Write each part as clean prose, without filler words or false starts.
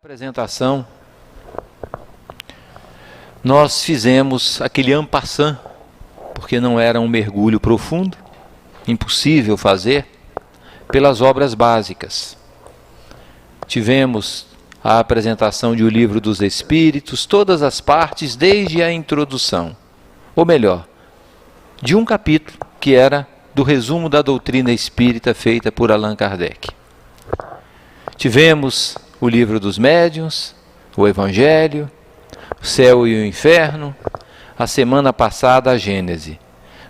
Apresentação, nós fizemos aquele en passant, porque não era um mergulho profundo, impossível fazer, pelas obras básicas. Tivemos a apresentação de O Livro dos Espíritos, todas as partes, desde a introdução, ou melhor, de um capítulo que era do resumo da doutrina espírita feita por Allan Kardec. Tivemos o Livro dos Médiuns, o Evangelho, o Céu e o Inferno, a semana passada a Gênese.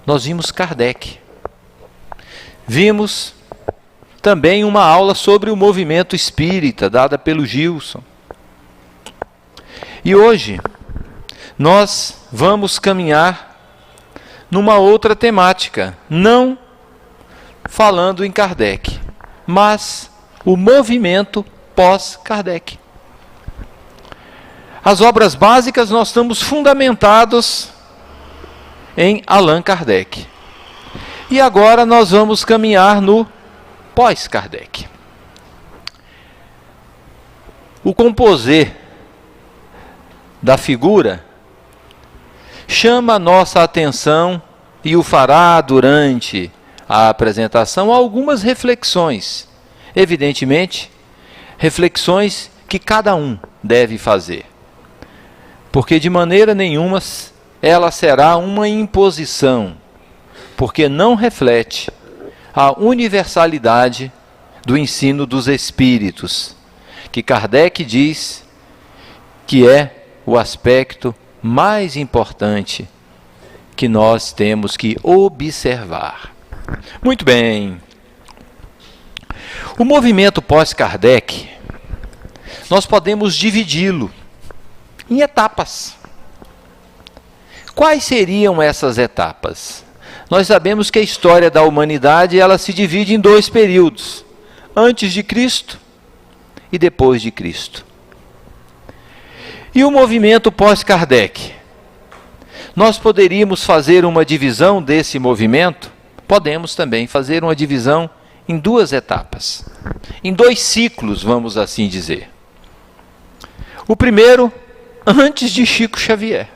Nós vimos Kardec. Vimos também uma aula sobre o movimento espírita, dada pelo Gilson. E hoje, nós vamos caminhar numa outra temática, não falando em Kardec, mas o movimento pós-Kardec. As obras básicas nós estamos fundamentados em Allan Kardec. E agora nós vamos caminhar no pós-Kardec. O composê da figura chama a nossa atenção e o fará durante a apresentação algumas reflexões. Evidentemente, reflexões que cada um deve fazer. Porque de maneira nenhuma ela será uma imposição, porque não reflete a universalidade do ensino dos espíritos, que Kardec diz que é o aspecto mais importante que nós temos que observar. Muito bem. O movimento pós-Kardec, nós podemos dividi-lo em etapas. Quais seriam essas etapas? Nós sabemos que a história da humanidade ela se divide em dois períodos: antes de Cristo e depois de Cristo. E o movimento pós-Kardec? Nós poderíamos fazer uma divisão desse movimento? Podemos também fazer uma divisão em duas etapas, em dois ciclos, vamos assim dizer. O primeiro, antes de Chico Xavier.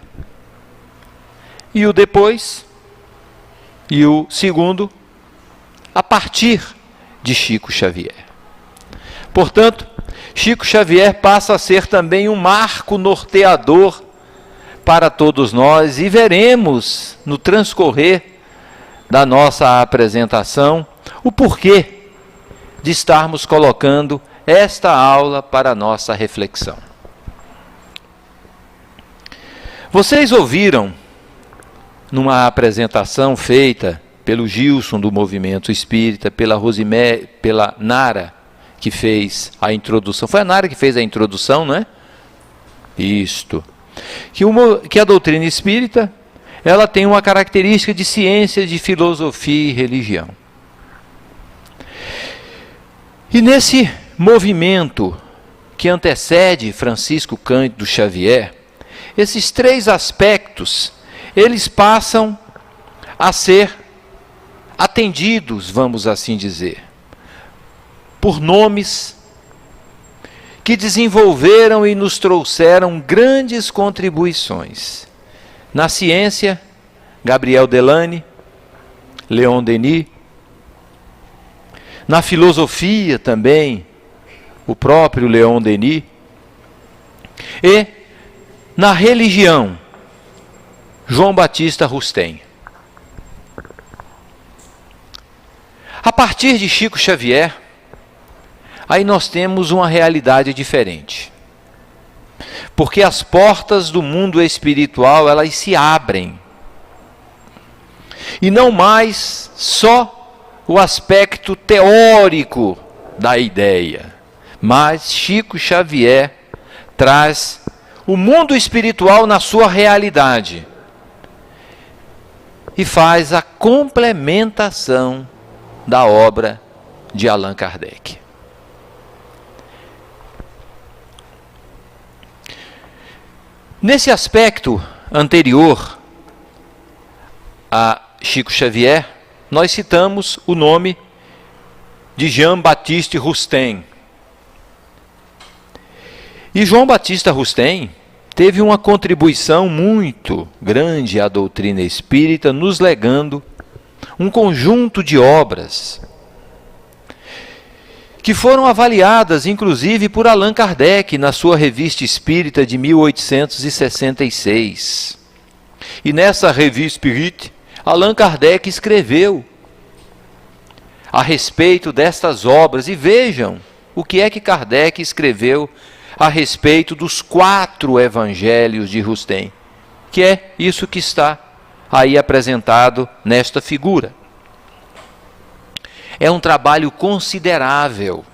E o depois, e o segundo, a partir de Chico Xavier. Portanto, Chico Xavier passa a ser também um marco norteador para todos nós, e veremos no transcorrer da nossa apresentação o porquê de estarmos colocando esta aula para a nossa reflexão. Vocês ouviram, numa apresentação feita pelo Gilson do Movimento Espírita, pela Nara, que fez a introdução. Foi a Nara que fez a introdução, não é? Isto. Que a doutrina espírita, ela tem uma característica de ciência, de filosofia e religião. E nesse movimento que antecede Francisco Cândido Xavier, esses três aspectos, eles passam a ser atendidos, vamos assim dizer, por nomes que desenvolveram e nos trouxeram grandes contribuições. Na ciência, Gabriel Delany, Leon Denis. Na filosofia também, o próprio Leon Denis. E na religião, João Batista Rustem. A partir de Chico Xavier, aí nós temos uma realidade diferente. Porque as portas do mundo espiritual, elas se abrem. E não mais só o aspecto teórico da ideia, mas Chico Xavier traz o mundo espiritual na sua realidade e faz a complementação da obra de Allan Kardec. Nesse aspecto anterior a Chico Xavier, nós citamos o nome de Jean-Baptiste Rustem. E João Batista Rustem teve uma contribuição muito grande à doutrina espírita, nos legando um conjunto de obras que foram avaliadas, inclusive, por Allan Kardec, na sua Revista Espírita de 1866. E nessa Revue Spirit, Allan Kardec escreveu a respeito destas obras. E vejam o que é que Kardec escreveu a respeito dos 4 evangelhos de Rustem, que é isso que está aí apresentado nesta figura. É um trabalho considerável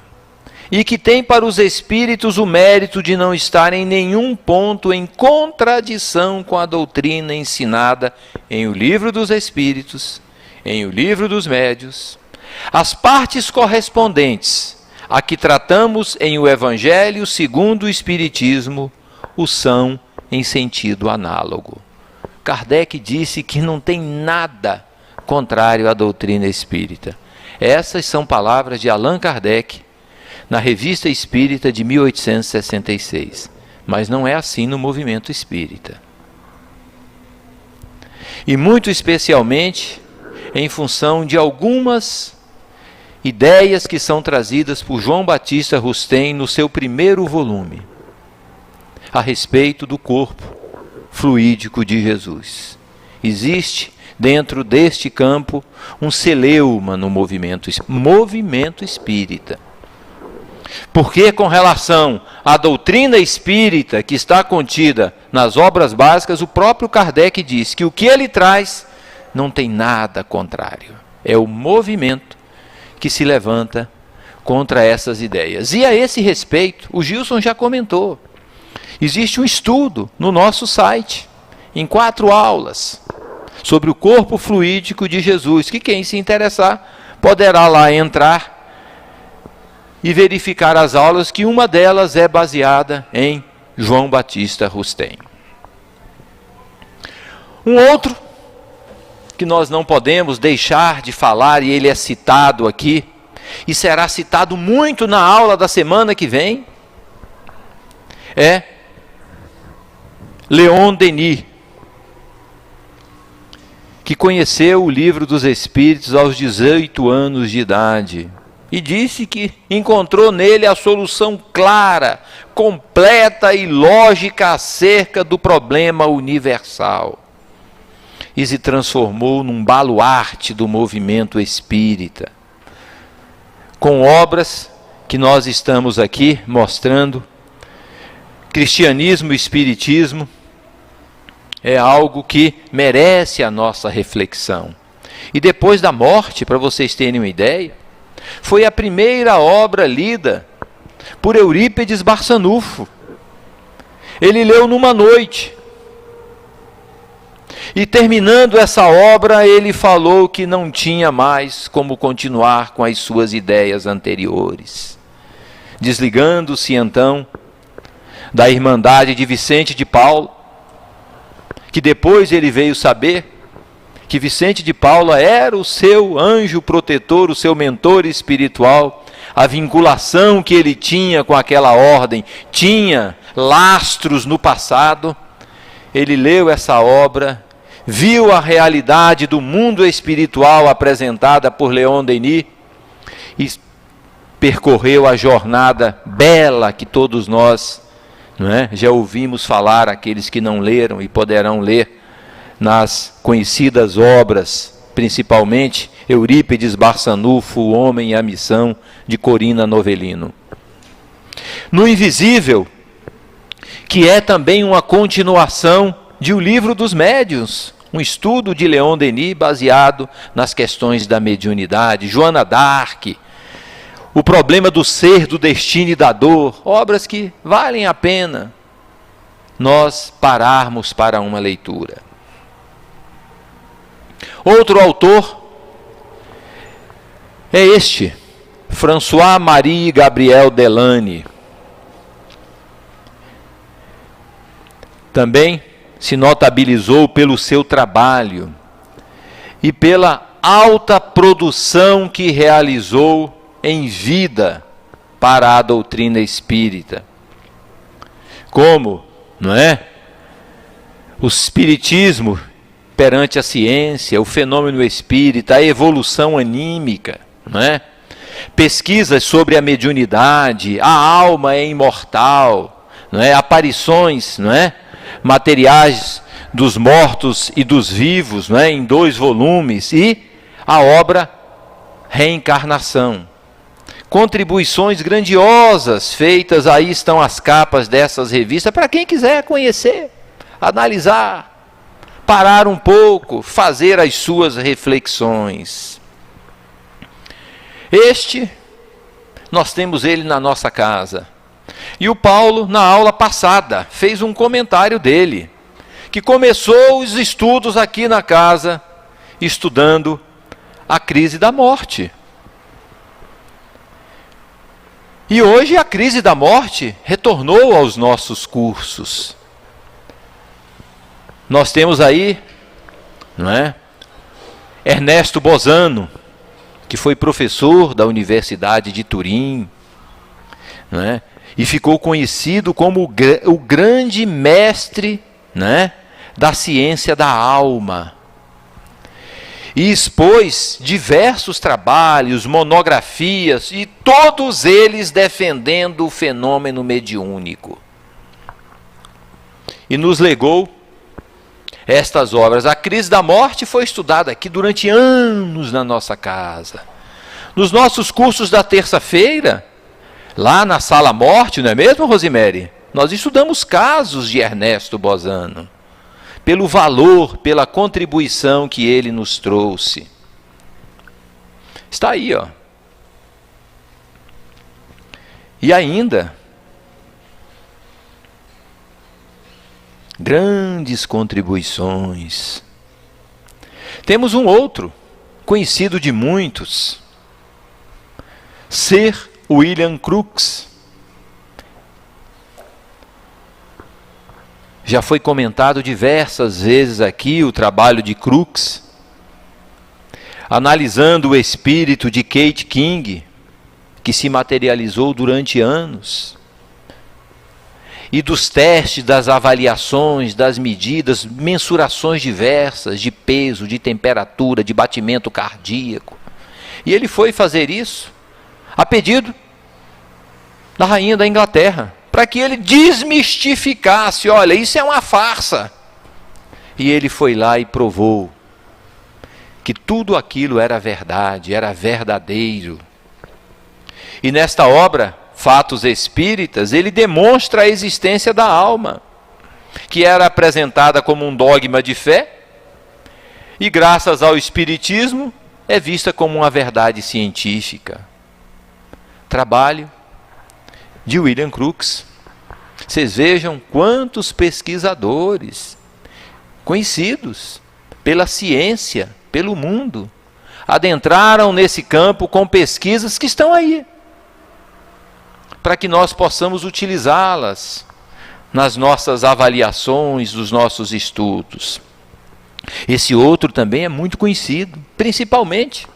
e que tem para os espíritos o mérito de não estar em nenhum ponto em contradição com a doutrina ensinada em O Livro dos Espíritos, em O Livro dos Médiuns. As partes correspondentes a que tratamos em O Evangelho segundo o Espiritismo o são em sentido análogo. Kardec disse que não tem nada contrário à doutrina espírita. Essas são palavras de Allan Kardec na Revista Espírita de 1866. Mas não é assim no movimento espírita. E muito especialmente em função de algumas ideias que são trazidas por João Batista Rustem no seu primeiro volume, a respeito do corpo fluídico de Jesus. Existe dentro deste campo um celeuma no movimento espírita. Porque com relação à doutrina espírita que está contida nas obras básicas, o próprio Kardec diz que o que ele traz não tem nada contrário. É o movimento que se levanta contra essas ideias. E a esse respeito, o Gilson já comentou, existe um estudo no nosso site, em 4 aulas, sobre o corpo fluídico de Jesus, que quem se interessar poderá lá entrar e verificar as aulas, que uma delas é baseada em João Batista Rustem. Um outro que nós não podemos deixar de falar, e ele é citado aqui, e será citado muito na aula da semana que vem, é Leon Denis, que conheceu o Livro dos Espíritos aos 18 anos de idade, e disse que encontrou nele a solução clara, completa e lógica acerca do problema universal. E se transformou num baluarte do movimento espírita, com obras que nós estamos aqui mostrando. Cristianismo e Espiritismo é algo que merece a nossa reflexão. E depois da morte, para vocês terem uma ideia, foi a primeira obra lida por Eurípides Barçanufo. Ele leu numa noite. E terminando essa obra, ele falou que não tinha mais como continuar com as suas ideias anteriores. Desligando-se então da Irmandade de Vicente de Paulo, que depois ele veio saber que Vicente de Paula era o seu anjo protetor, o seu mentor espiritual. A vinculação que ele tinha com aquela ordem tinha lastros no passado. Ele leu essa obra, viu a realidade do mundo espiritual apresentada por Leon Denis e percorreu a jornada bela que todos nós, já ouvimos falar, aqueles que não leram e poderão ler nas conhecidas obras, principalmente Eurípides Barçanufo, O Homem e a Missão, de Corina Novellino. No Invisível, que é também uma continuação de O Livro dos Médiuns, um estudo de Leon Denis baseado nas questões da mediunidade, Joana d'Arc, O Problema do Ser, do Destino e da Dor, obras que valem a pena nós pararmos para uma leitura. Outro autor é este, François-Marie Gabriel Delany. Também se notabilizou pelo seu trabalho e pela alta produção que realizou em vida para a doutrina espírita. como, não é? O espiritismo perante a ciência, o fenômeno espírita, a evolução anímica, não é? Pesquisas sobre a mediunidade, a alma é imortal, não é? Aparições, não é? Materiais dos mortos e dos vivos, não é? Em 2 volumes, e a obra Reencarnação. Contribuições grandiosas feitas, aí estão as capas dessas revistas, para quem quiser conhecer, analisar, parar um pouco, fazer as suas reflexões. Nós temos ele na nossa casa. E o Paulo, na aula passada, fez um comentário dele, que começou os estudos aqui na casa, estudando a crise da morte. E hoje a crise da morte retornou aos nossos cursos. Nós temos aí, não é? Ernesto Bozano, que foi professor da Universidade de Turim, não é? E ficou conhecido como o grande mestre, né, da ciência da alma. E expôs diversos trabalhos, monografias, e todos eles defendendo o fenômeno mediúnico. E nos legou estas obras. A crise da morte foi estudada aqui durante anos na nossa casa. Nos nossos cursos da terça-feira, lá na Sala Morte, não é mesmo, Rosimere? Nós estudamos casos de Ernesto Bozano, pelo valor, pela contribuição que ele nos trouxe. Está aí, ó. E ainda, grandes contribuições. Temos um outro, conhecido de muitos, Sir William Crookes. Já foi comentado diversas vezes aqui o trabalho de Crookes, analisando o espírito de Kate King, que se materializou durante anos, e dos testes, das avaliações, das medidas, mensurações diversas de peso, de temperatura, de batimento cardíaco. E ele foi fazer isso a pedido da rainha da Inglaterra, para que ele desmistificasse, olha, isso é uma farsa. E ele foi lá e provou que tudo aquilo era verdade, era verdadeiro. E nesta obra, Fatos Espíritas, ele demonstra a existência da alma, que era apresentada como um dogma de fé, e graças ao Espiritismo, é vista como uma verdade científica. Trabalho de William Crookes. Vocês vejam quantos pesquisadores conhecidos pela ciência, pelo mundo, adentraram nesse campo com pesquisas que estão aí, para que nós possamos utilizá-las nas nossas avaliações, nos nossos estudos. Esse outro também é muito conhecido, principalmente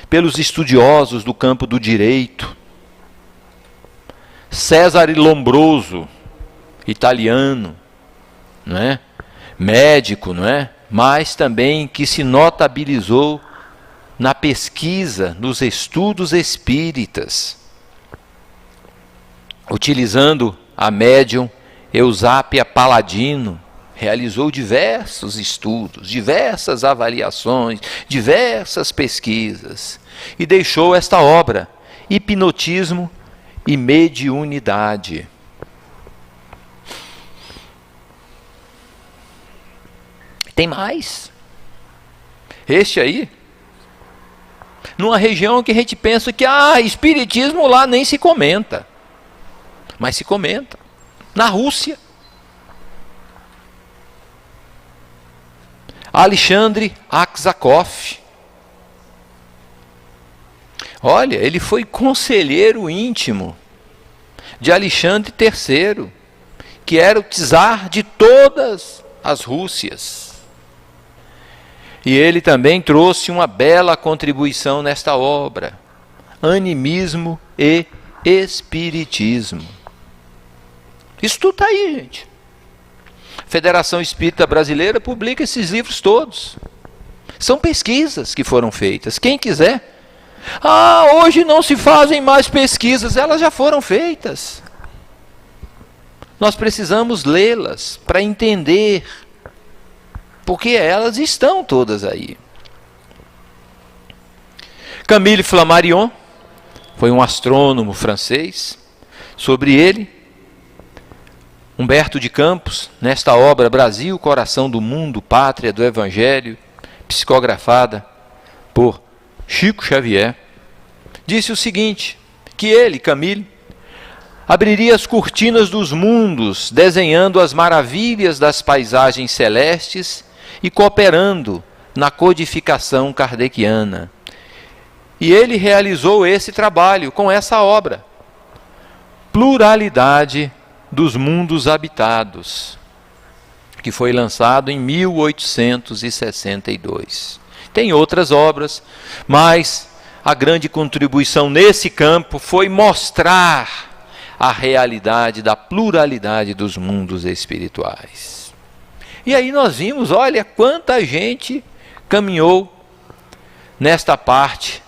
pelos estudiosos do campo do direito. Cesare Lombroso, italiano, não é? Médico, não é? Mas também que se notabilizou na pesquisa, nos estudos espíritas, utilizando a médium Eusápia Paladino, realizou diversos estudos, diversas avaliações, diversas pesquisas, e deixou esta obra, Hipnotismo e Mediunidade. Tem mais. Este aí, numa região que a gente pensa que espiritismo lá nem se comenta, mas se comenta. Na Rússia, Alexandre Aksakov. Olha, ele foi conselheiro íntimo de Alexandre III, que era o czar de todas as Rússias. E ele também trouxe uma bela contribuição nesta obra, Animismo e Espiritismo. Isso tudo está aí, gente. A Federação Espírita Brasileira publica esses livros todos. São pesquisas que foram feitas. Quem quiser. Hoje não se fazem mais pesquisas. Elas já foram feitas. Nós precisamos lê-las para entender. Porque elas estão todas aí. Camille Flammarion foi um astrônomo francês. Sobre ele, Humberto de Campos, nesta obra Brasil, Coração do Mundo, Pátria do Evangelho, psicografada por Chico Xavier, disse o seguinte, que ele, Camille, abriria as cortinas dos mundos, desenhando as maravilhas das paisagens celestes e cooperando na codificação kardeciana. E ele realizou esse trabalho com essa obra, Pluralidade dos Mundos Habitados, que foi lançado em 1862. Tem outras obras, mas a grande contribuição nesse campo foi mostrar a realidade da pluralidade dos mundos espirituais. E aí nós vimos, olha, quanta gente caminhou nesta parte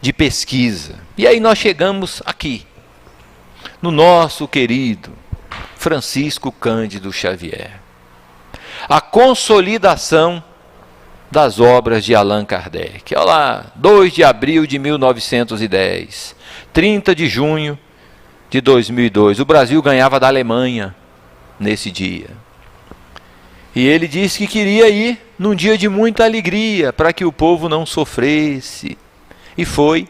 de pesquisa. E aí nós chegamos aqui, no nosso querido Francisco Cândido Xavier. A consolidação das obras de Allan Kardec. Olha lá, 2 de abril de 1910, 30 de junho de 2002. O Brasil ganhava da Alemanha nesse dia. E ele disse que queria ir num dia de muita alegria, para que o povo não sofresse. E foi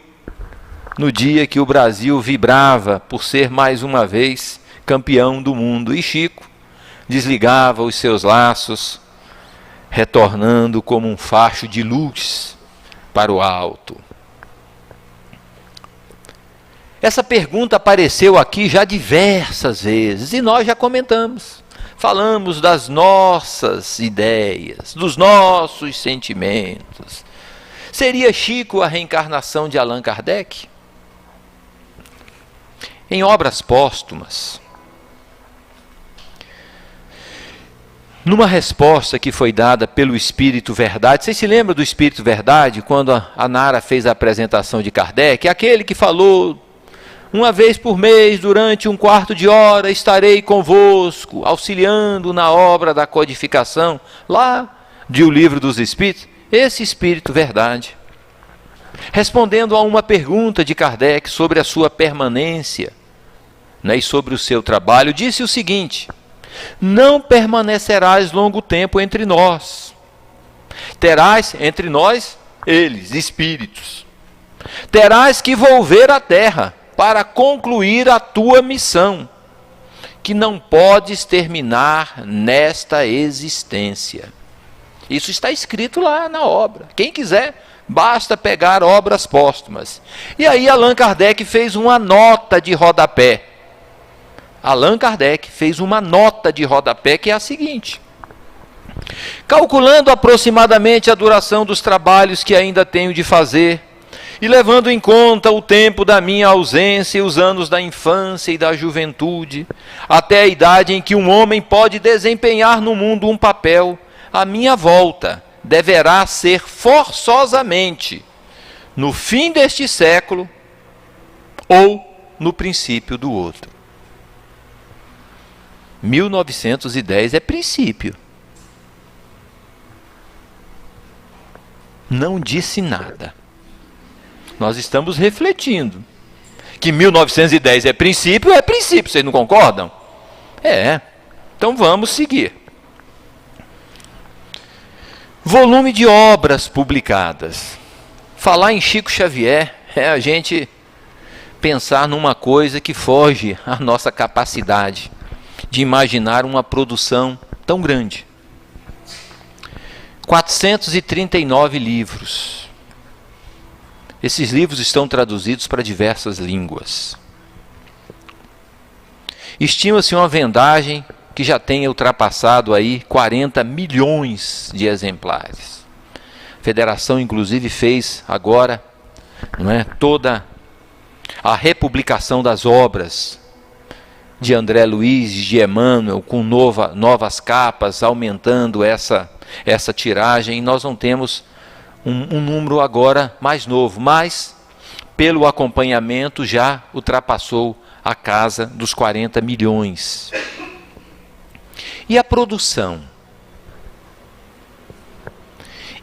no dia que o Brasil vibrava por ser mais uma vez campeão do mundo. E Chico desligava os seus laços, retornando como um facho de luz para o alto. Essa pergunta apareceu aqui já diversas vezes e nós já comentamos. Falamos das nossas ideias, dos nossos sentimentos. Seria Chico a reencarnação de Allan Kardec? Em obras póstumas, numa resposta que foi dada pelo Espírito Verdade, vocês se lembram do Espírito Verdade, quando a Nara fez a apresentação de Kardec? Aquele que falou, uma vez por mês, durante 1/4 de hora, estarei convosco, auxiliando na obra da codificação, lá de O Livro dos Espíritos. Esse Espírito Verdade, respondendo a uma pergunta de Kardec sobre a sua permanência, e sobre o seu trabalho, disse o seguinte: não permanecerás longo tempo entre nós. Terás, entre nós, eles, espíritos, terás que volver à terra para concluir a tua missão, que não podes terminar nesta existência. Isso está escrito lá na obra. Quem quiser, basta pegar obras póstumas. E aí Allan Kardec fez uma nota de rodapé. Allan Kardec fez uma nota de rodapé que é a seguinte: calculando aproximadamente a duração dos trabalhos que ainda tenho de fazer, e levando em conta o tempo da minha ausência e os anos da infância e da juventude, até a idade em que um homem pode desempenhar no mundo um papel, a minha volta deverá ser forçosamente no fim deste século ou no princípio do outro. 1910 é princípio. Não disse nada. Nós estamos refletindo. Que 1910 é princípio, vocês não concordam? É. Então vamos seguir. Volume de obras publicadas. Falar em Chico Xavier é a gente pensar numa coisa que foge à nossa capacidade de imaginar uma produção tão grande. 439 livros. Esses livros estão traduzidos para diversas línguas. Estima-se uma vendagem que já tenha ultrapassado aí 40 milhões de exemplares. A Federação, inclusive, fez agora, toda a republicação das obras de André Luiz, de Emmanuel, com novas capas, aumentando essa tiragem, e nós não temos um número agora mais novo, mas pelo acompanhamento já ultrapassou a casa dos 40 milhões. E a produção?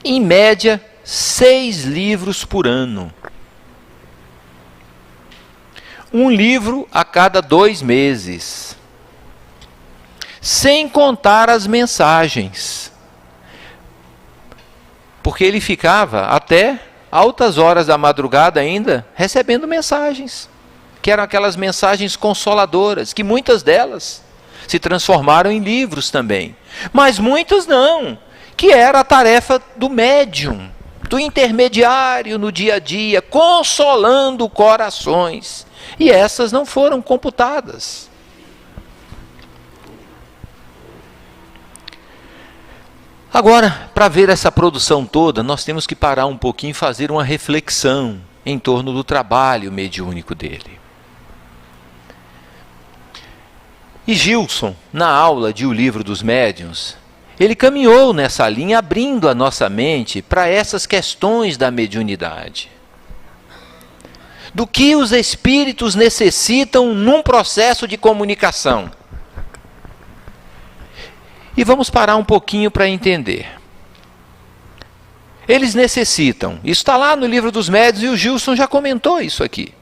Em média, 6 livros por ano. Um livro a cada 2 meses. Sem contar as mensagens. Porque ele ficava até altas horas da madrugada ainda recebendo mensagens. Que eram aquelas mensagens consoladoras, que muitas delas se transformaram em livros também. Mas muitas não, que era a tarefa do médium, do intermediário no dia a dia, consolando corações. E essas não foram computadas. Agora, para ver essa produção toda, nós temos que parar um pouquinho e fazer uma reflexão em torno do trabalho mediúnico dele. E Gilson, na aula de O Livro dos Médiuns, ele caminhou nessa linha, abrindo a nossa mente para essas questões da mediunidade. Do que os espíritos necessitam num processo de comunicação. E vamos parar um pouquinho para entender. Eles necessitam, isso está lá no Livro dos Médiuns, e o Gilson já comentou isso aqui,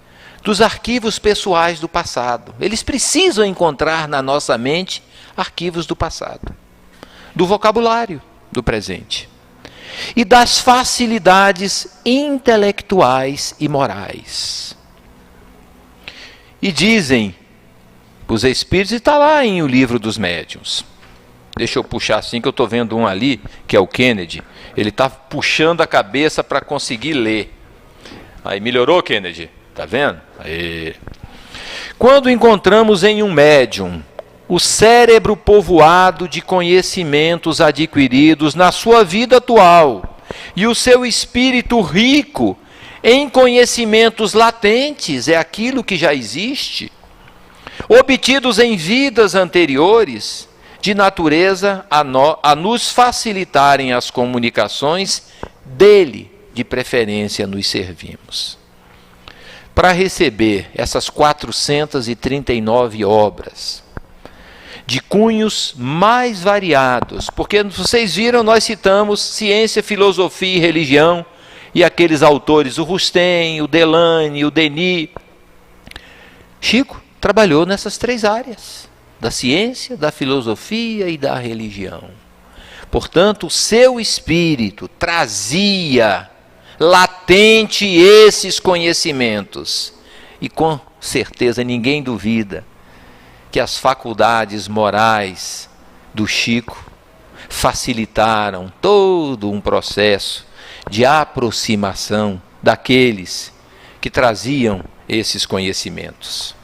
dos arquivos pessoais do passado. Eles precisam encontrar na nossa mente arquivos do passado, do vocabulário do presente e das facilidades intelectuais e morais. E dizem os espíritos, e está lá em O Livro dos Médiuns. Deixa eu puxar assim, que eu estou vendo um ali, que é o Kennedy. Ele está puxando a cabeça para conseguir ler. Aí, melhorou, Kennedy? Está vendo? Aí. Quando encontramos em um médium o cérebro povoado de conhecimentos adquiridos na sua vida atual e o seu espírito rico em conhecimentos latentes, é aquilo que já existe, obtidos em vidas anteriores, de natureza a nos facilitarem as comunicações, dele, de preferência, nos servimos. Para receber essas 439 obras, de cunhos mais variados, porque vocês viram, nós citamos ciência, filosofia e religião, e aqueles autores, o Rustem, o Delane, o Denis. Chico trabalhou nessas 3 áreas, da ciência, da filosofia e da religião. Portanto, o seu espírito trazia latente esses conhecimentos. E com certeza ninguém duvida que as faculdades morais do Chico facilitaram todo um processo de aproximação daqueles que traziam esses conhecimentos.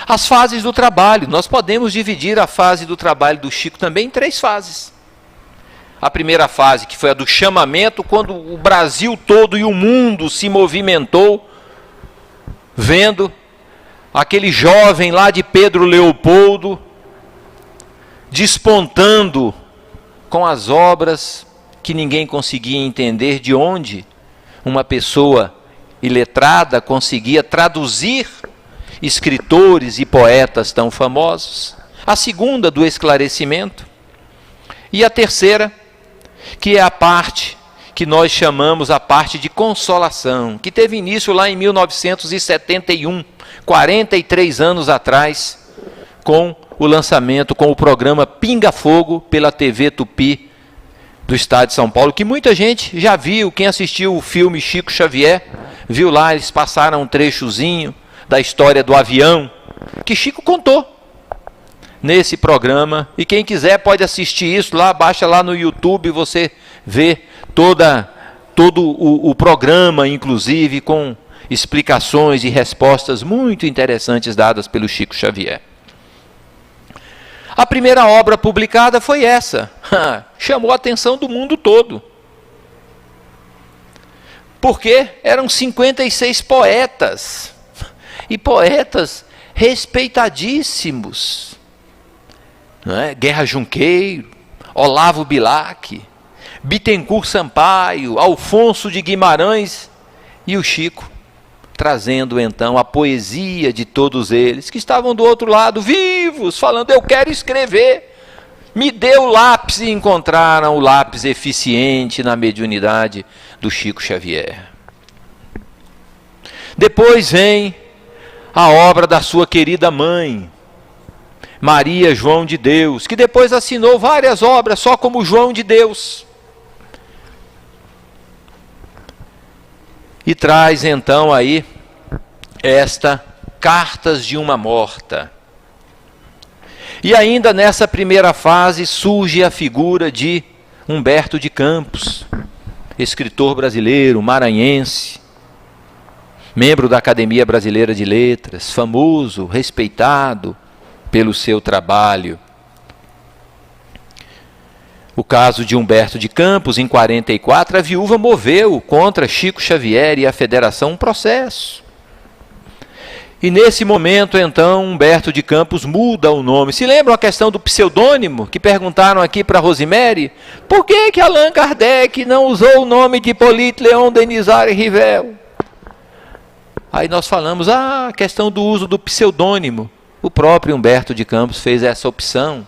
As fases do trabalho, nós podemos dividir a fase do trabalho do Chico também em 3 fases. A primeira fase, que foi a do chamamento, quando o Brasil todo e o mundo se movimentou, vendo aquele jovem lá de Pedro Leopoldo, despontando com as obras que ninguém conseguia entender de onde uma pessoa iletrada conseguia traduzir escritores e poetas tão famosos. A segunda, do esclarecimento. E a terceira, que é a parte que nós chamamos a parte de consolação, que teve início lá em 1971, 43 anos atrás, com o lançamento, com o programa Pinga Fogo pela TV Tupi do estado de São Paulo, que muita gente já viu. Quem assistiu o filme Chico Xavier, viu lá, eles passaram um trechozinho da história do avião, que Chico contou nesse programa, e quem quiser pode assistir isso lá, baixa lá no YouTube, você vê todo o programa, inclusive com explicações e respostas muito interessantes dadas pelo Chico Xavier. A primeira obra publicada foi essa, chamou a atenção do mundo todo, porque eram 56 poetas, e poetas respeitadíssimos, não é? Guerra Junqueiro, Olavo Bilac, Bittencourt Sampaio, Alfonso de Guimarães e o Chico, trazendo então a poesia de todos eles, que estavam do outro lado, vivos, falando, eu quero escrever. Me deu o lápis, e encontraram o lápis eficiente na mediunidade do Chico Xavier. Depois vem a obra da sua querida mãe, Maria João de Deus, que depois assinou várias obras só como João de Deus. E traz então aí esta Cartas de uma Morta. E ainda nessa primeira fase surge a figura de Humberto de Campos, escritor brasileiro, maranhense, membro da Academia Brasileira de Letras, famoso, respeitado pelo seu trabalho. O caso de Humberto de Campos, em 1944, a viúva moveu contra Chico Xavier e a Federação um processo. E nesse momento, então, Humberto de Campos muda o nome. Se lembram a questão do pseudônimo, que perguntaram aqui para Rosemary? Por que Allan Kardec não usou o nome de Hippolyte Léon Denisard Rivel? Aí nós falamos, a questão do uso do pseudônimo. O próprio Humberto de Campos fez essa opção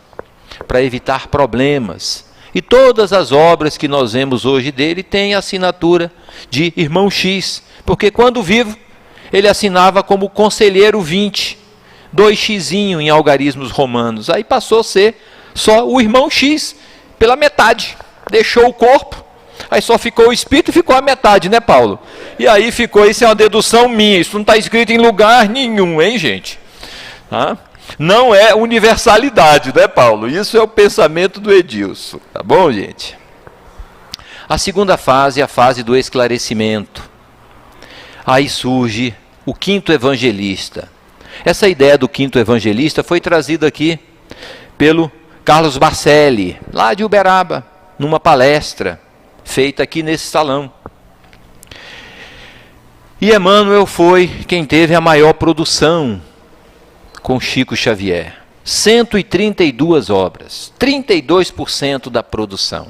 para evitar problemas. E todas as obras que nós vemos hoje dele têm a assinatura de Irmão X, porque quando vivo, ele assinava como Conselheiro 20, 2x em algarismos romanos. Aí passou a ser só o Irmão X, pela metade. Deixou o corpo, aí só ficou o espírito e ficou a metade, né, Paulo? E aí ficou, isso é uma dedução minha, isso não está escrito em lugar nenhum, hein, gente? Tá? Não é universalidade, né, Paulo? Isso é o pensamento do Edilson, tá bom, gente? A segunda fase é a fase do esclarecimento. Aí surge o quinto evangelista. Essa ideia do quinto evangelista foi trazida aqui pelo Carlos Bacelli, lá de Uberaba, numa palestra feita aqui nesse salão. E Emmanuel foi quem teve a maior produção com Chico Xavier. 132 obras, 32% da produção.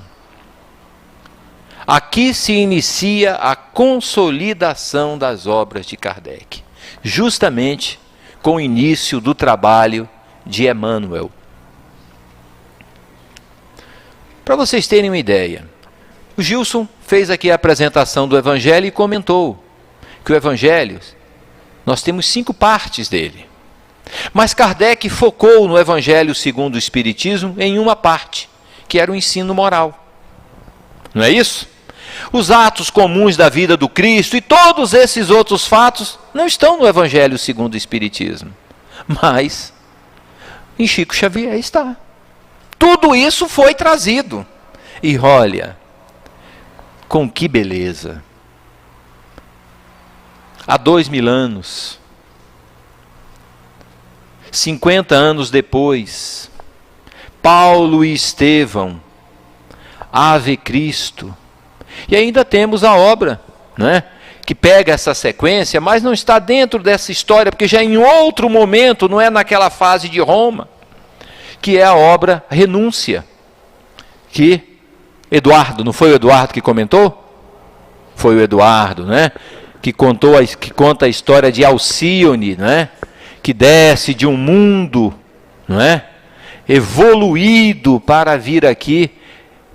Aqui se inicia a consolidação das obras de Kardec, justamente com o início do trabalho de Emmanuel. Para vocês terem uma ideia, o Gilson fez aqui a apresentação do Evangelho e comentou que o Evangelho, nós temos 5 partes dele. Mas Kardec focou no Evangelho segundo o Espiritismo em uma parte, que era o ensino moral. Não é isso? Os atos comuns da vida do Cristo e todos esses outros fatos não estão no Evangelho segundo o Espiritismo. Mas em Chico Xavier está. Tudo isso foi trazido. E olha, com que beleza. Há 2000 anos, 50 anos depois, Paulo e Estevão, Ave Cristo, e ainda temos a obra, né, que pega essa sequência, mas não está dentro dessa história, porque já em outro momento, não é naquela fase de Roma, que é a obra Renúncia, que Eduardo, não foi o Eduardo que comentou? Foi o Eduardo, né? Que conta a história de Alcíone, né? Que desce de um mundo, não é? Evoluído para vir aqui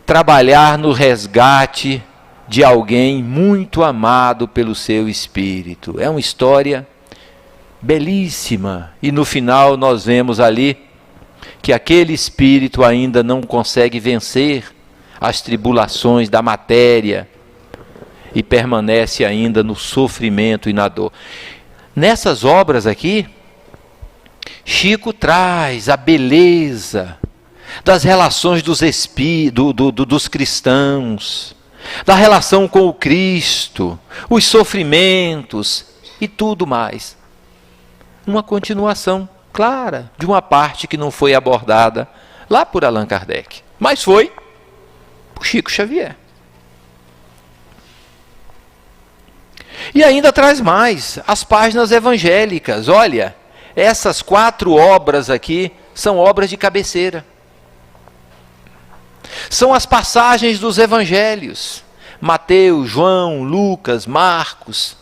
trabalhar no resgate de alguém muito amado pelo seu espírito. É uma história belíssima. E no final nós vemos ali que aquele espírito ainda não consegue vencer as tribulações da matéria e permanece ainda no sofrimento e na dor. Nessas obras aqui, Chico traz a beleza das relações dos cristãos, da relação com o Cristo, os sofrimentos e tudo mais. Uma continuação clara de uma parte que não foi abordada lá por Allan Kardec, mas foi por Chico Xavier. E ainda traz mais, as páginas evangélicas. Olha, essas 4 obras aqui são obras de cabeceira. São as passagens dos evangelhos, Mateus, João, Lucas, Marcos,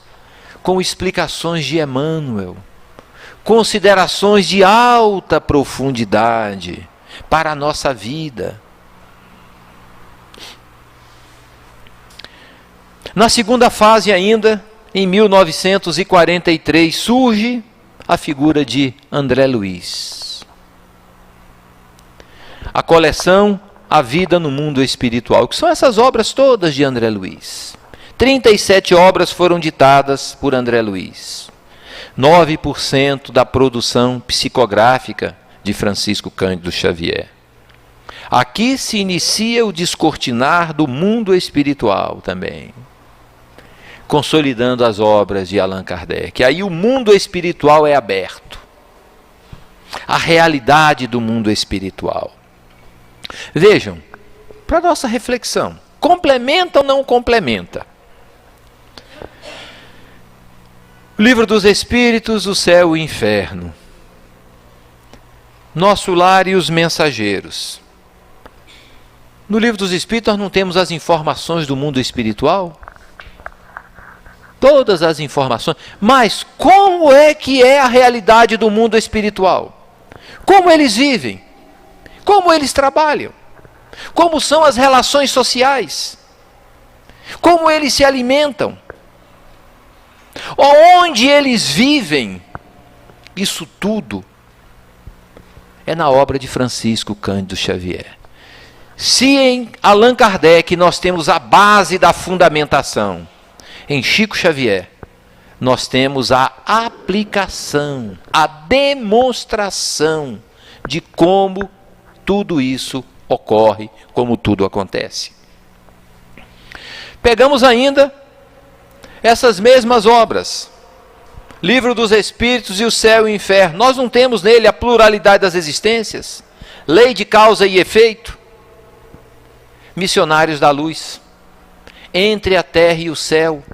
com explicações de Emmanuel, considerações de alta profundidade para a nossa vida. Na segunda fase ainda, em 1943, surge a figura de André Luiz. A coleção A Vida no Mundo Espiritual, que são essas obras todas de André Luiz. 37 obras foram ditadas por André Luiz. 9% da produção psicográfica de Francisco Cândido Xavier. Aqui se inicia o descortinar do mundo espiritual também, consolidando as obras de Allan Kardec. Aí o mundo espiritual é aberto. A realidade do mundo espiritual. Vejam, para nossa reflexão, complementa ou não complementa? O Livro dos Espíritos, o Céu e o Inferno. Nosso Lar e os Mensageiros. No Livro dos Espíritos nós não temos as informações do mundo espiritual? Todas as informações. Mas como é que é a realidade do mundo espiritual? Como eles vivem? Como eles trabalham? Como são as relações sociais? Como eles se alimentam? Onde eles vivem? Isso tudo é na obra de Francisco Cândido Xavier. Se em Allan Kardec nós temos a base da fundamentação, em Chico Xavier nós temos a aplicação, a demonstração de como tudo isso ocorre, como tudo acontece. Pegamos ainda essas mesmas obras, Livro dos Espíritos e o Céu e o Inferno. Nós não temos nele a pluralidade das existências, lei de causa e efeito, missionários da luz, entre a terra e o céu,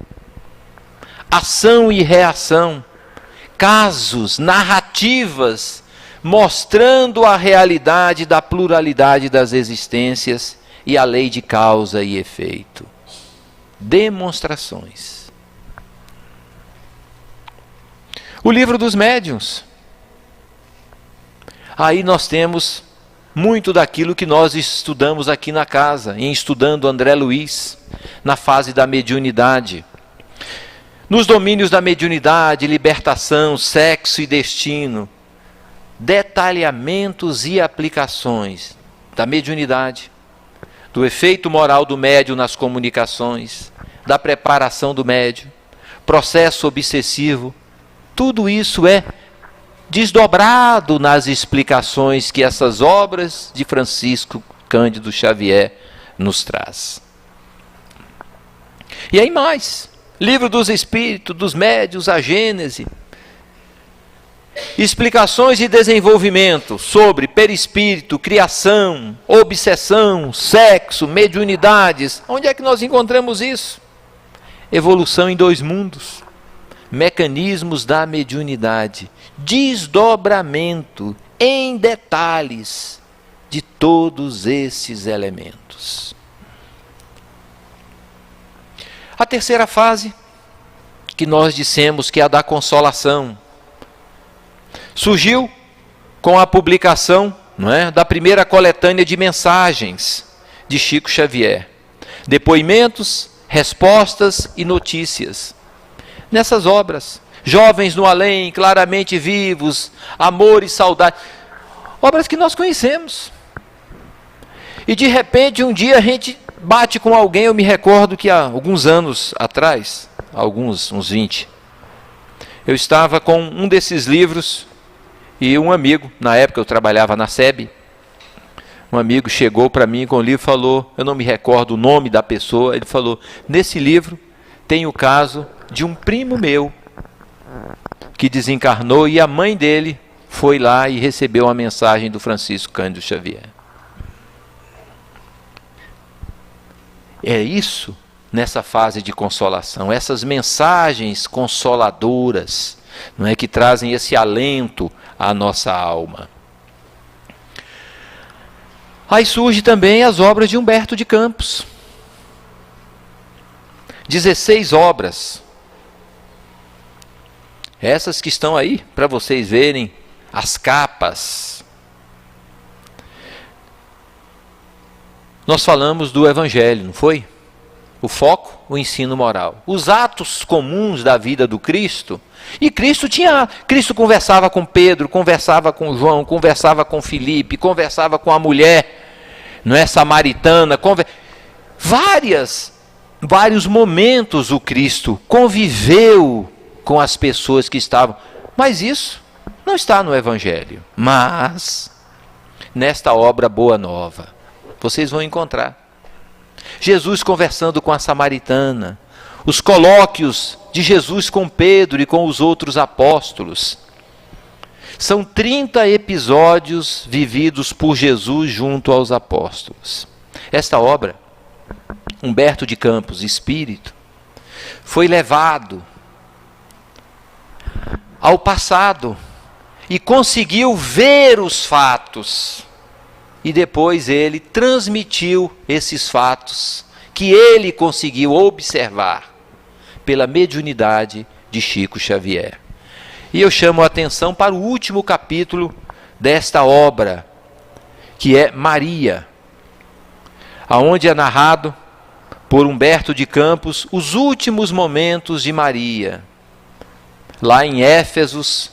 ação e reação, casos, narrativas, mostrando a realidade da pluralidade das existências e a lei de causa e efeito. Demonstrações. O Livro dos Médiuns. Aí nós temos muito daquilo que nós estudamos aqui na casa, em estudando André Luiz, na fase da mediunidade. Nos domínios da mediunidade, libertação, sexo e destino, detalhamentos e aplicações da mediunidade, do efeito moral do médium nas comunicações, da preparação do médium, processo obsessivo, tudo isso é desdobrado nas explicações que essas obras de Francisco Cândido Xavier nos traz. E aí mais, Livro dos Espíritos, dos Médiuns, a Gênese, explicações e desenvolvimento sobre perispírito, criação, obsessão, sexo, mediunidades. Onde é que nós encontramos isso? Evolução em 2 mundos, mecanismos da mediunidade, desdobramento em detalhes de todos esses elementos. A terceira fase, que nós dissemos que é a da consolação, surgiu com a publicação, não é, da primeira coletânea de mensagens de Chico Xavier. Depoimentos, respostas e notícias. Nessas obras, Jovens no Além, Claramente Vivos, Amor e Saudade, obras que nós conhecemos. E de repente um dia a gente bate com alguém, eu me recordo que há alguns anos atrás, uns 20, eu estava com um desses livros e um amigo, na época eu trabalhava na SEB, um amigo chegou para mim com o livro e falou, eu não me recordo o nome da pessoa, ele falou, nesse livro tem o caso de um primo meu que desencarnou e a mãe dele foi lá e recebeu uma mensagem do Francisco Cândido Xavier. É isso nessa fase de consolação, essas mensagens consoladoras não é, que trazem esse alento à nossa alma. Aí surge também as obras de Humberto de Campos. 16 obras. Essas que estão aí, para vocês verem, as capas. Nós falamos do Evangelho, não foi? O foco, o ensino moral. Os atos comuns da vida do Cristo. E Cristo conversava com Pedro, conversava com João, conversava com Filipe, conversava com a mulher, não é, samaritana, vários momentos o Cristo conviveu com as pessoas que estavam. Mas isso não está no Evangelho. Mas, nesta obra Boa Nova, vocês vão encontrar Jesus conversando com a samaritana, os colóquios de Jesus com Pedro e com os outros apóstolos. São 30 episódios vividos por Jesus junto aos apóstolos. Esta obra, Humberto de Campos, Espírito, foi levado ao passado e conseguiu ver os fatos. E depois ele transmitiu esses fatos que ele conseguiu observar pela mediunidade de Chico Xavier. E eu chamo a atenção para o último capítulo desta obra, que é Maria, aonde é narrado por Humberto de Campos os últimos momentos de Maria. Lá em Éfesos,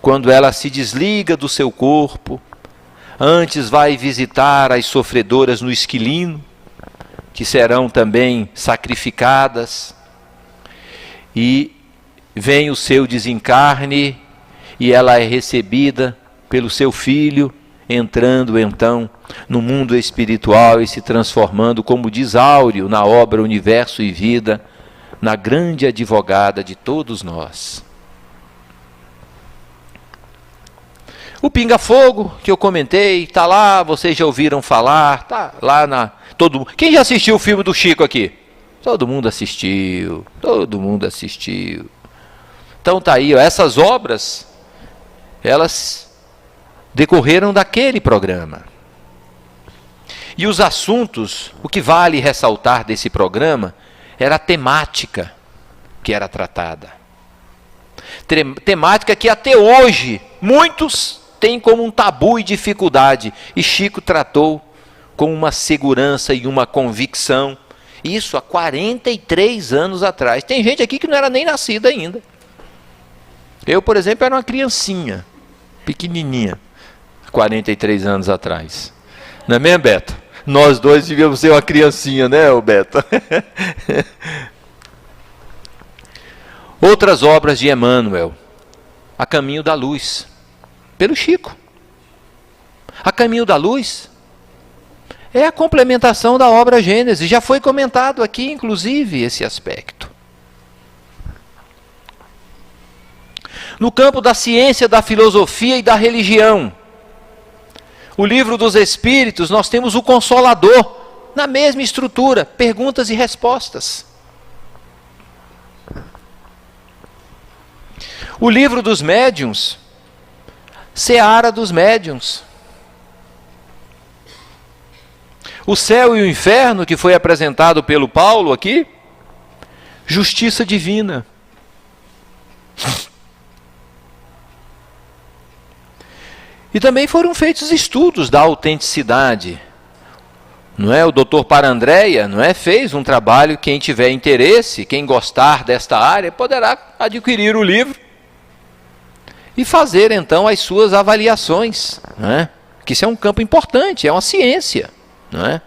quando ela se desliga do seu corpo, antes vai visitar as sofredoras no Esquilino, que serão também sacrificadas, e vem o seu desencarne, e ela é recebida pelo seu filho, entrando então no mundo espiritual e se transformando, como diz Áureo na obra Universo e Vida, na grande advogada de todos nós. O Pinga-Fogo, que eu comentei, está lá, vocês já ouviram falar, está lá na... Quem já assistiu o filme do Chico aqui? Todo mundo assistiu. Então está aí, ó, essas obras, elas decorreram daquele programa. E os assuntos, o que vale ressaltar desse programa, era a temática que era tratada. Temática que até hoje muitos têm como um tabu e dificuldade. E Chico tratou com uma segurança e uma convicção. Isso há 43 anos atrás. Tem gente aqui que não era nem nascida ainda. Eu, por exemplo, era uma criancinha, pequenininha, 43 anos atrás. Não é mesmo, Beto? Nós dois devíamos ser uma criancinha, né, Beto? Outras obras de Emmanuel. A Caminho da Luz, pelo Chico. A Caminho da Luz é a complementação da obra Gênesis. Já foi comentado aqui, inclusive, esse aspecto. No campo da ciência, da filosofia e da religião, o Livro dos Espíritos, nós temos o Consolador, na mesma estrutura, perguntas e respostas. O Livro dos Médiuns, Seara dos Médiuns. O Céu e o Inferno, que foi apresentado pelo Paulo aqui, Justiça Divina. E também foram feitos estudos da autenticidade. Não é? O Dr. Parandréia, não é? Fez um trabalho, quem tiver interesse, quem gostar desta área, poderá adquirir o livro e fazer então as suas avaliações, não é? Que isso é um campo importante, é uma ciência, não é?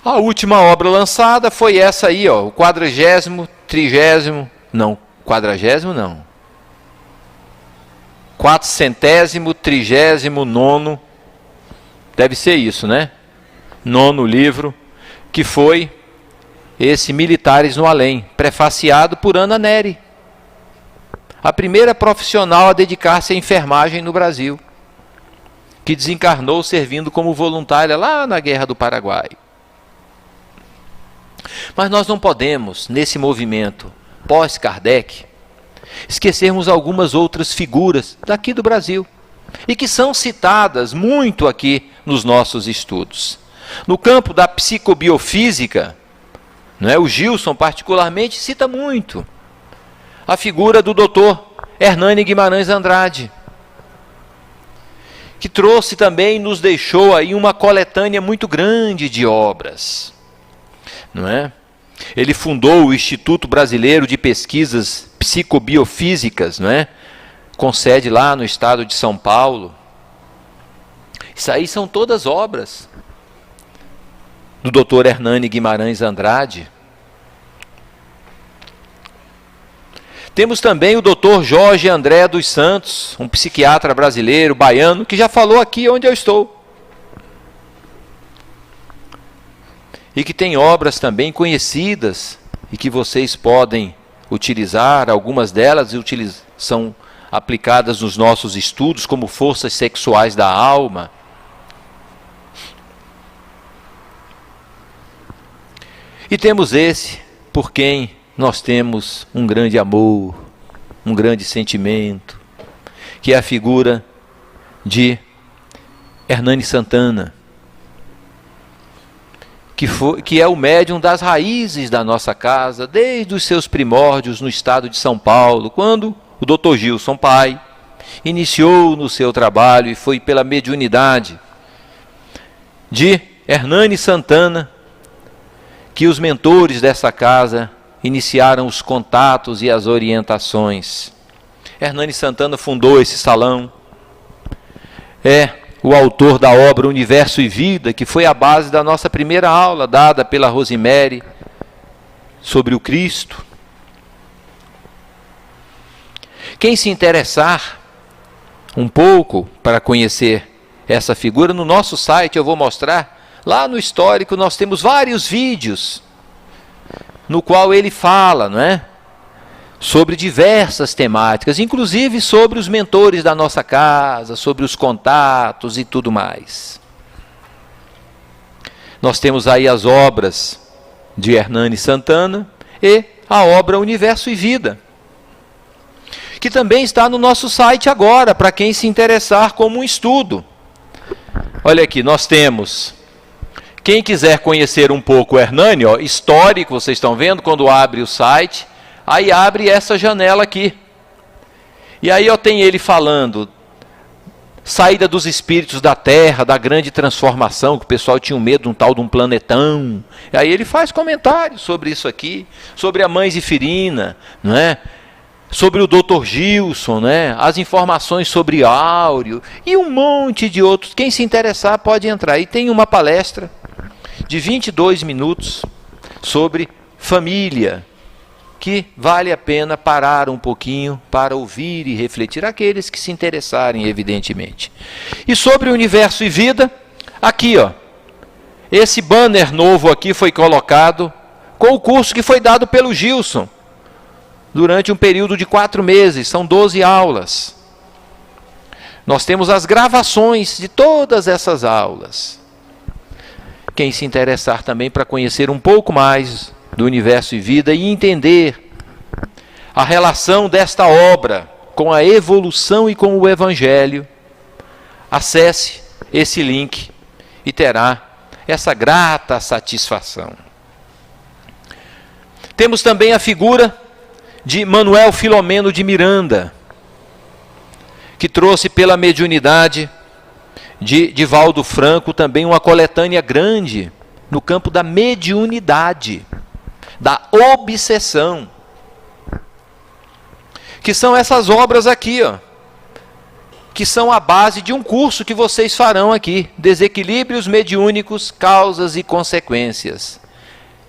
A última obra lançada foi essa aí, ó, o 439º, deve ser isso, né? 9º livro, que foi esse Militares no Além, prefaciado por Ana Nery, a primeira profissional a dedicar-se à enfermagem no Brasil, que desencarnou servindo como voluntária lá na Guerra do Paraguai. Mas nós não podemos, nesse movimento pós-Kardec, esquecermos algumas outras figuras daqui do Brasil e que são citadas muito aqui nos nossos estudos. No campo da psicobiofísica, o Gilson particularmente cita muito a figura do Dr. Hernani Guimarães Andrade, que trouxe também, nos deixou aí uma coletânea muito grande de obras, não é? Ele fundou o Instituto Brasileiro de Pesquisas Psicobiofísicas, não é? Com sede lá no estado de São Paulo. Isso aí são todas obras do Dr. Hernani Guimarães Andrade. Temos também o Dr. Jorge André dos Santos, um psiquiatra brasileiro, baiano, que já falou aqui onde eu estou. E que tem obras também conhecidas e que vocês podem utilizar, algumas delas são aplicadas nos nossos estudos, como Forças Sexuais da Alma. E temos esse, por quem nós temos um grande amor, um grande sentimento, que é a figura de Hernani Santana, que é o médium das raízes da nossa casa, desde os seus primórdios no estado de São Paulo, quando o Dr. Gilson pai iniciou no seu trabalho e foi pela mediunidade de Hernani Santana que os mentores dessa casa iniciaram os contatos e as orientações. Hernani Santana fundou esse salão, é o autor da obra Universo e Vida, que foi a base da nossa primeira aula, dada pela Rosemary, sobre o Cristo. Quem se interessar um pouco para conhecer essa figura, no nosso site eu vou mostrar, lá no histórico nós temos vários vídeos, no qual ele fala, não é? Sobre diversas temáticas, inclusive sobre os mentores da nossa casa, sobre os contatos e tudo mais. Nós temos aí as obras de Hernani Santana e a obra Universo e Vida, que também está no nosso site agora, para quem se interessar como um estudo. Olha aqui, nós temos, quem quiser conhecer um pouco o Hernani, histórico, vocês estão vendo, quando abre o site, aí abre essa janela aqui. E aí tem ele falando, saída dos espíritos da Terra, da grande transformação, que o pessoal tinha medo de um tal de um planetão. E aí ele faz comentários sobre isso aqui, sobre a Mãe Zifirina, não é? Sobre o Dr. Gilson, né? As informações sobre Áureo e um monte de outros. Quem se interessar pode entrar. E tem uma palestra de 22 minutos sobre família, que vale a pena parar um pouquinho para ouvir e refletir, aqueles que se interessarem, evidentemente. E sobre o Universo e Vida, aqui, esse banner novo aqui foi colocado com o curso que foi dado pelo Gilson, durante um período de 4 meses, são 12 aulas. Nós temos as gravações de todas essas aulas. Quem se interessar também para conhecer um pouco mais do Universo e Vida e entender a relação desta obra com a evolução e com o Evangelho, acesse esse link e terá essa grata satisfação. Temos também a figura de Manuel Filomeno de Miranda, que trouxe pela mediunidade de Divaldo Franco também uma coletânea grande no campo da mediunidade, da obsessão, que são essas obras aqui, que são a base de um curso que vocês farão aqui, Desequilíbrios Mediúnicos, Causas e Consequências.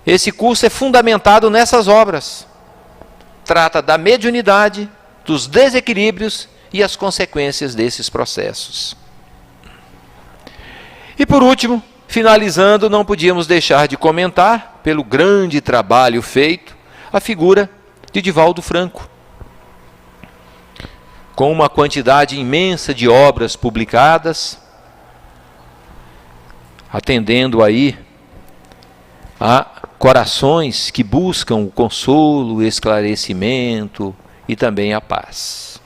Esse curso é fundamentado nessas obras. Trata da mediunidade, dos desequilíbrios e as consequências desses processos. E por último, finalizando, não podíamos deixar de comentar, pelo grande trabalho feito, a figura de Divaldo Franco, com uma quantidade imensa de obras publicadas, atendendo aí a corações que buscam o consolo, o esclarecimento e também a paz.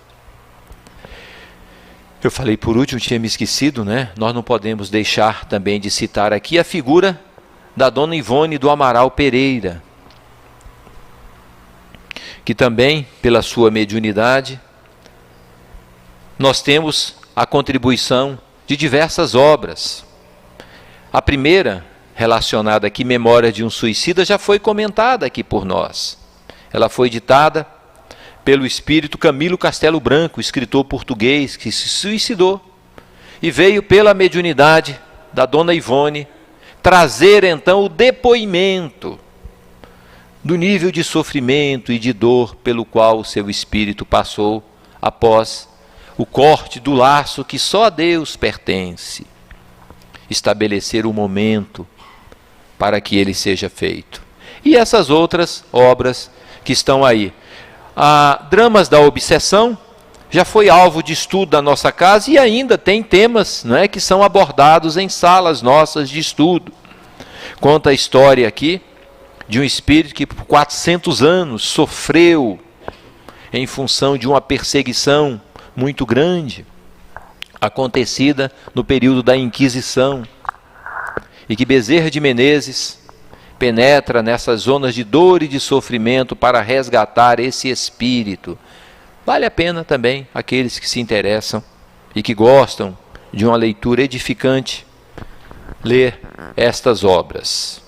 Eu falei por último, tinha me esquecido, né? Nós não podemos deixar também de citar aqui a figura da Dona Ivone do Amaral Pereira, que também, pela sua mediunidade, nós temos a contribuição de diversas obras. A primeira, relacionada aqui, Memória de um Suicida, já foi comentada aqui por nós. Ela foi ditada pelo espírito Camilo Castelo Branco, escritor português que se suicidou, e veio pela mediunidade da Dona Ivone trazer então o depoimento do nível de sofrimento e de dor pelo qual o seu espírito passou após o corte do laço que só a Deus pertence. Estabelecer o momento para que ele seja feito. E essas outras obras que estão aí. Dramas da Obsessão já foi alvo de estudo da nossa casa e ainda tem temas, não é, que são abordados em salas nossas de estudo. Conta a história aqui de um espírito que por 400 anos sofreu em função de uma perseguição muito grande, acontecida no período da Inquisição, e que Bezerra de Menezes penetra nessas zonas de dor e de sofrimento para resgatar esse espírito. Vale a pena também, aqueles que se interessam e que gostam de uma leitura edificante, ler estas obras.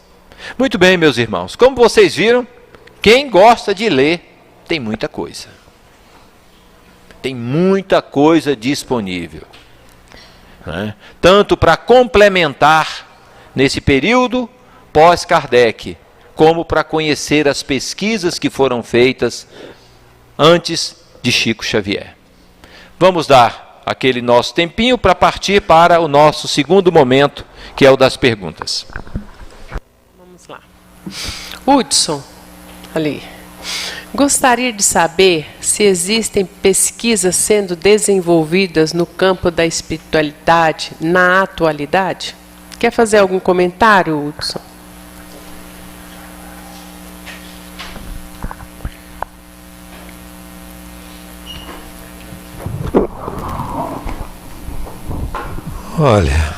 Muito bem, meus irmãos, como vocês viram, quem gosta de ler tem muita coisa. Tem muita coisa disponível, né? Tanto para complementar nesse período pós-Kardec, como para conhecer as pesquisas que foram feitas antes de Chico Xavier. Vamos dar aquele nosso tempinho para partir para o nosso segundo momento, que é o das perguntas. Vamos lá. Hudson, ali. Gostaria de saber se existem pesquisas sendo desenvolvidas no campo da espiritualidade na atualidade? Quer fazer algum comentário, Hudson? Olha,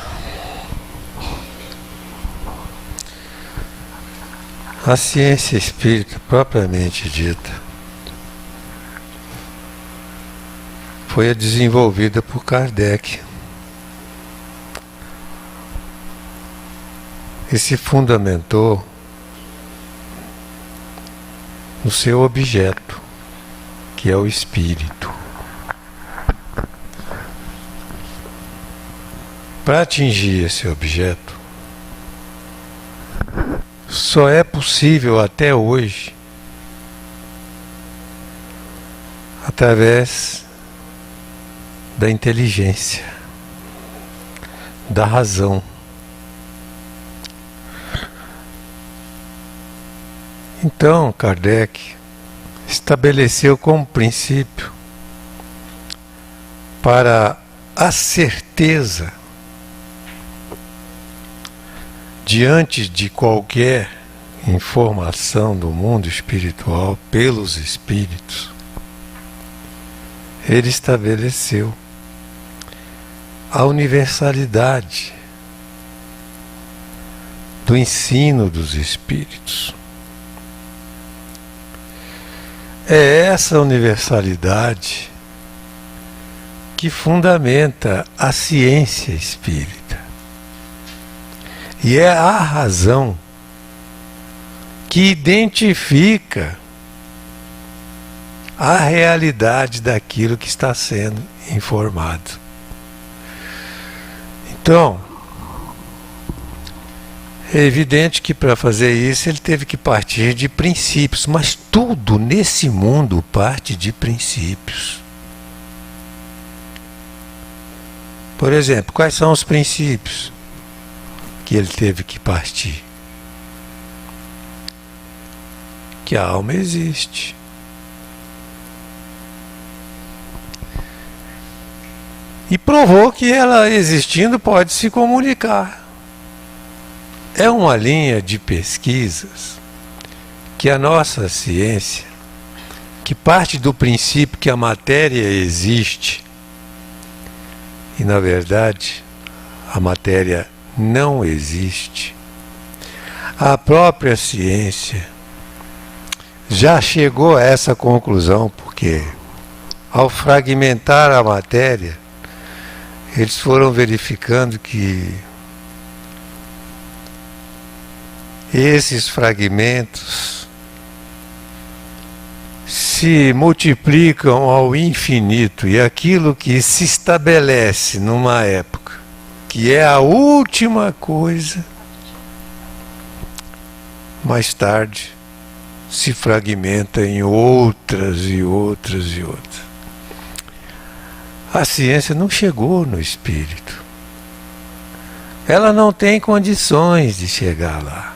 a ciência espírita propriamente dita foi desenvolvida por Kardec e se fundamentou no seu objeto, que é o espírito. Para atingir esse objeto, só é possível até hoje através da inteligência, da razão. Então, Kardec estabeleceu como princípio para a certeza diante de qualquer informação do mundo espiritual pelos espíritos, ele estabeleceu a universalidade do ensino dos espíritos. É essa universalidade que fundamenta a ciência espírita. E é a razão que identifica a realidade daquilo que está sendo informado. Então, é evidente que para fazer isso ele teve que partir de princípios, mas tudo nesse mundo parte de princípios. Por exemplo, quais são os princípios que ele teve que partir? Que a alma existe. E provou que ela existindo pode se comunicar. É uma linha de pesquisas que a nossa ciência, que parte do princípio que a matéria existe, e na verdade a matéria não existe, a própria ciência já chegou a essa conclusão, porque ao fragmentar a matéria, eles foram verificando que esses fragmentos se multiplicam ao infinito, e aquilo que se estabelece numa época, que é a última coisa, mais tarde se fragmenta em outras e outras e outras. A ciência não chegou no espírito. Ela não tem condições de chegar lá.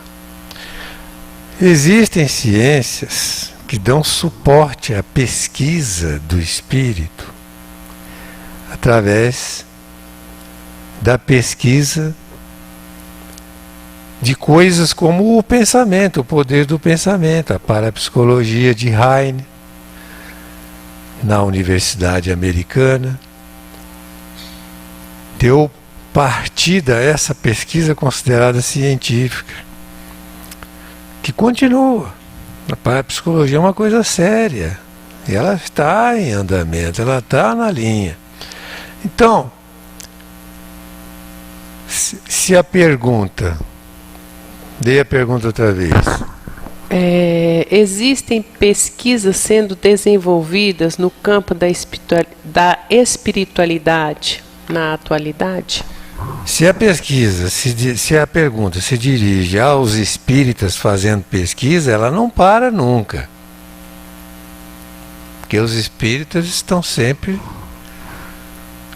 Existem ciências que dão suporte à pesquisa do espírito através da pesquisa de coisas como o pensamento, o poder do pensamento, a parapsicologia de Heine, na Universidade Americana, deu partida a essa pesquisa considerada científica, que continua. A parapsicologia é uma coisa séria, e ela está em andamento, ela está na linha. Então, se a pergunta... Dei a pergunta outra vez. Existem pesquisas sendo desenvolvidas no campo da espiritualidade na atualidade? Se a pesquisa, se a pergunta se dirige aos espíritas fazendo pesquisa, ela não para nunca. Porque os espíritas estão sempre,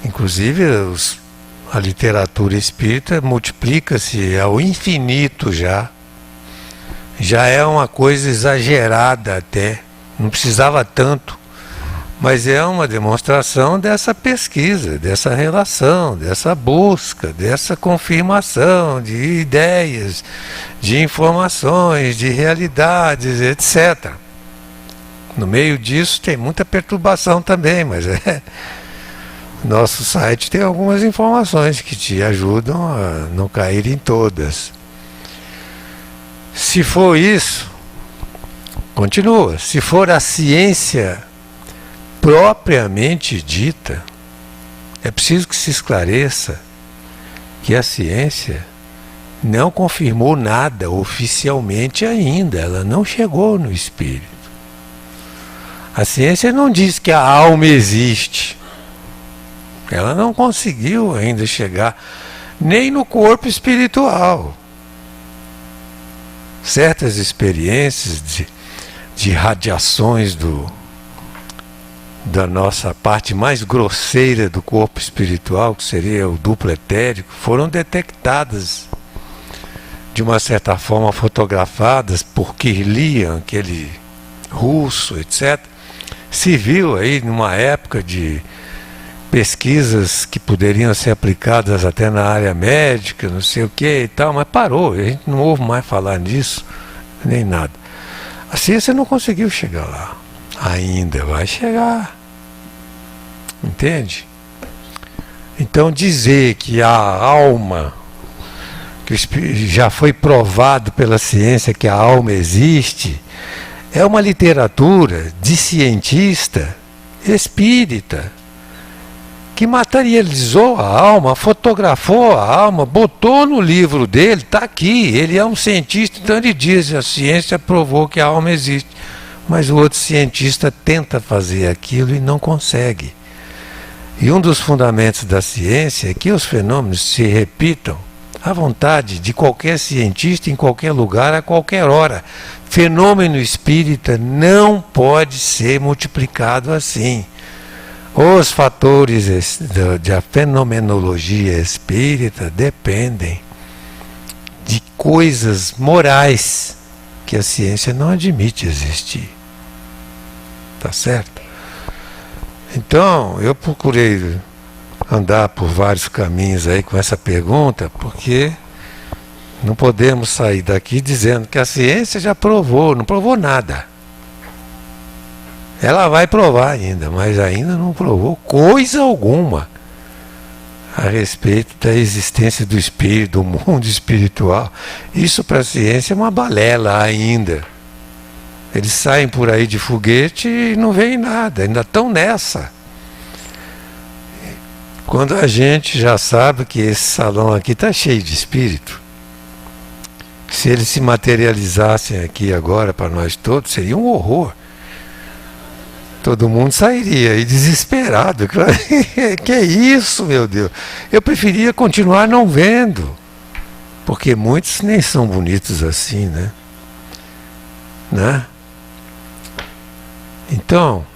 inclusive a literatura espírita multiplica-se ao infinito já. Já é uma coisa exagerada até. Não precisava tanto. Mas é uma demonstração dessa pesquisa, dessa relação, dessa busca, dessa confirmação de ideias, de informações, de realidades, etc. No meio disso tem muita perturbação também, mas nosso site tem algumas informações que te ajudam a não cair em todas. Se for isso, continua. Se for a ciência propriamente dita, é preciso que se esclareça que a ciência não confirmou nada oficialmente ainda. Ela não chegou no espírito. A ciência não diz que a alma existe. Ela não conseguiu ainda chegar nem no corpo espiritual. Certas experiências de radiações da nossa parte mais grosseira do corpo espiritual, que seria o duplo etérico, foram detectadas, de uma certa forma fotografadas por Kirlian, aquele russo, etc. Se viu aí numa época de pesquisas que poderiam ser aplicadas até na área médica, não sei o que e tal, mas parou, a gente não ouve mais falar nisso, nem nada. A ciência não conseguiu chegar lá. Ainda vai chegar. Entende? Então dizer que a alma, que já foi provado pela ciência que a alma existe, é uma literatura de cientista espírita, que materializou a alma, fotografou a alma, botou no livro dele, está aqui, ele é um cientista, então ele diz, a ciência provou que a alma existe. Mas o outro cientista tenta fazer aquilo e não consegue. E um dos fundamentos da ciência é que os fenômenos se repitam à vontade de qualquer cientista, em qualquer lugar, a qualquer hora. Fenômeno espírita não pode ser multiplicado assim. Os fatores da fenomenologia espírita dependem de coisas morais que a ciência não admite existir. Tá certo? Então, eu procurei andar por vários caminhos aí com essa pergunta, porque Não podemos sair daqui dizendo que a ciência já provou, não provou nada. Ela vai provar ainda, mas ainda não provou coisa alguma a respeito da existência do espírito, do mundo espiritual. Isso para a ciência é uma balela ainda. Eles saem por aí de foguete e não veem nada, ainda estão nessa. Quando a gente já sabe que esse salão aqui está cheio de espírito, se eles se materializassem aqui agora para nós todos, seria um horror. Todo mundo sairia aí desesperado. Que é isso, meu Deus? Eu preferia continuar não vendo, porque muitos nem são bonitos assim, né? Então,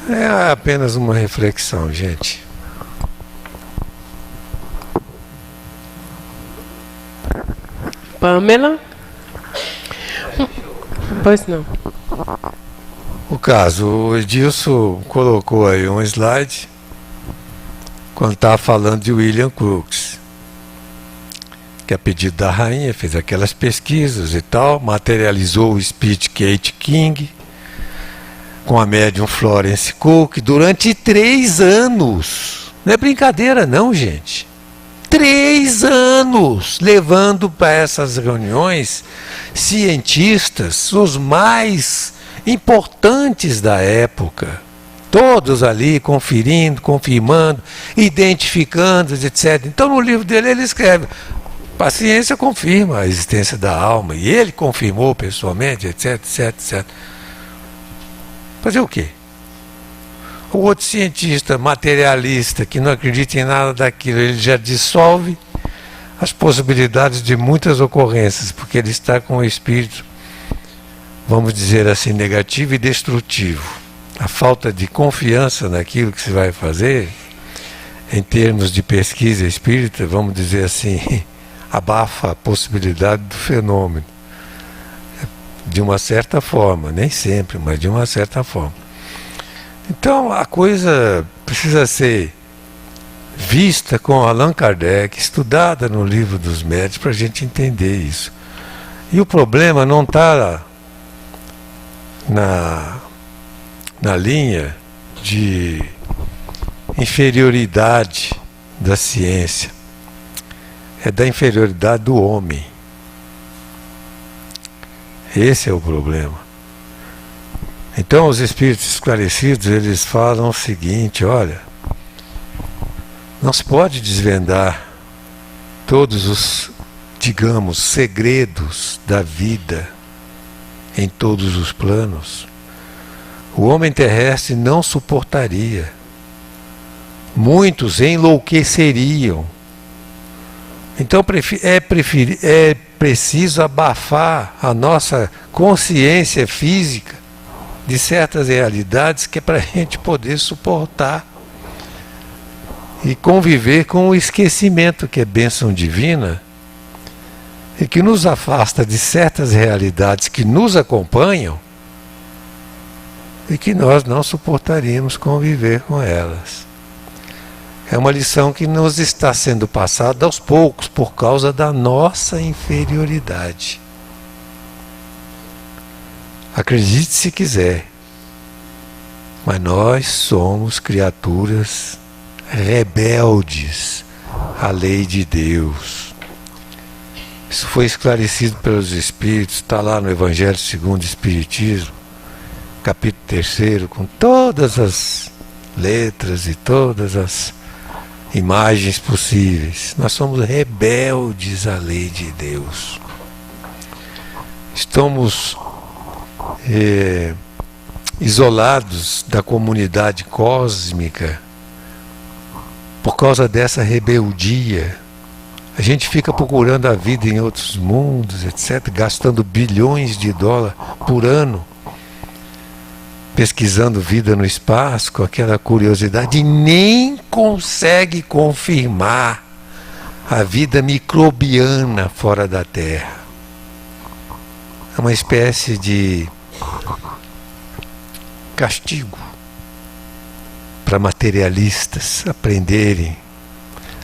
é apenas uma reflexão, gente. Pamela? Pois não. O caso, o Edilson colocou aí um slide quando estava falando de William Crookes, que a pedido da rainha fez aquelas pesquisas e tal, materializou o espírito Kate King com a médium Florence Cook durante 3 anos. Não é brincadeira não, gente. 3 anos levando para essas reuniões cientistas, os mais importantes da época, todos ali conferindo, confirmando, identificando, etc. Então no livro dele ele escreve: a ciência confirma a existência da alma, e ele confirmou pessoalmente, etc, etc, etc. Fazer o quê? O outro cientista materialista que não acredita em nada daquilo, ele já dissolve as possibilidades de muitas ocorrências, porque ele está com o espírito, vamos dizer assim, negativo e destrutivo. A falta de confiança naquilo que se vai fazer, em termos de pesquisa espírita, vamos dizer assim, abafa a possibilidade do fenômeno. De uma certa forma, nem sempre, mas de uma certa forma. Então a coisa precisa ser vista com Allan Kardec, estudada no livro dos médiuns, para a gente entender isso. E o problema não está na linha de inferioridade da ciência, é da inferioridade do homem. Esse é o problema. Então os espíritos esclarecidos, eles falam o seguinte: olha, não se pode desvendar todos os, digamos, segredos da vida em todos os planos. O homem terrestre não suportaria. Muitos enlouqueceriam. Então é preciso abafar a nossa consciência física de certas realidades, que é para a gente poder suportar e conviver com o esquecimento, que é bênção divina, e que nos afasta de certas realidades que nos acompanham e que nós não suportaríamos conviver com elas. É uma lição que nos está sendo passada aos poucos por causa da nossa inferioridade. Acredite se quiser, mas nós somos criaturas rebeldes à lei de Deus. Isso foi esclarecido pelos Espíritos, está lá no Evangelho segundo o Espiritismo, capítulo 3, com todas as letras e todas as imagens possíveis. Nós somos rebeldes à lei de Deus. Estamos isolados da comunidade cósmica por causa dessa rebeldia. A gente fica procurando a vida em outros mundos, etc., gastando bilhões de dólares por ano pesquisando vida no espaço, com aquela curiosidade, e nem consegue confirmar a vida microbiana fora da Terra. É uma espécie de castigo para materialistas aprenderem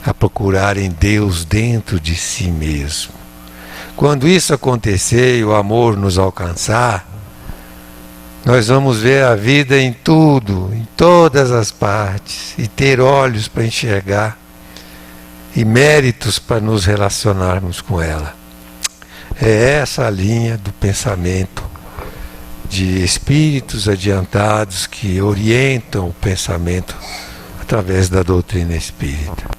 a procurarem Deus dentro de si mesmo. Quando isso acontecer e o amor nos alcançar, nós vamos ver a vida em tudo, em todas as partes, e ter olhos para enxergar e méritos para nos relacionarmos com ela. É essa a linha do pensamento de espíritos adiantados que orientam o pensamento através da doutrina espírita.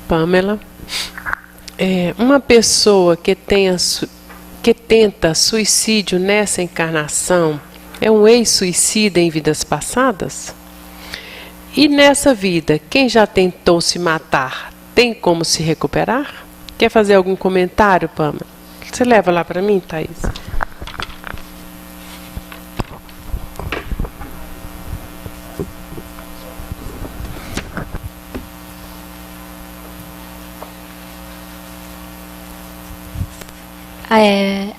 Pamela, uma pessoa que tenta suicídio nessa encarnação é um ex-suicida em vidas passadas? E nessa vida, quem já tentou se matar, tem como se recuperar? Quer fazer algum comentário, Pamela? Você leva lá para mim, Thaís?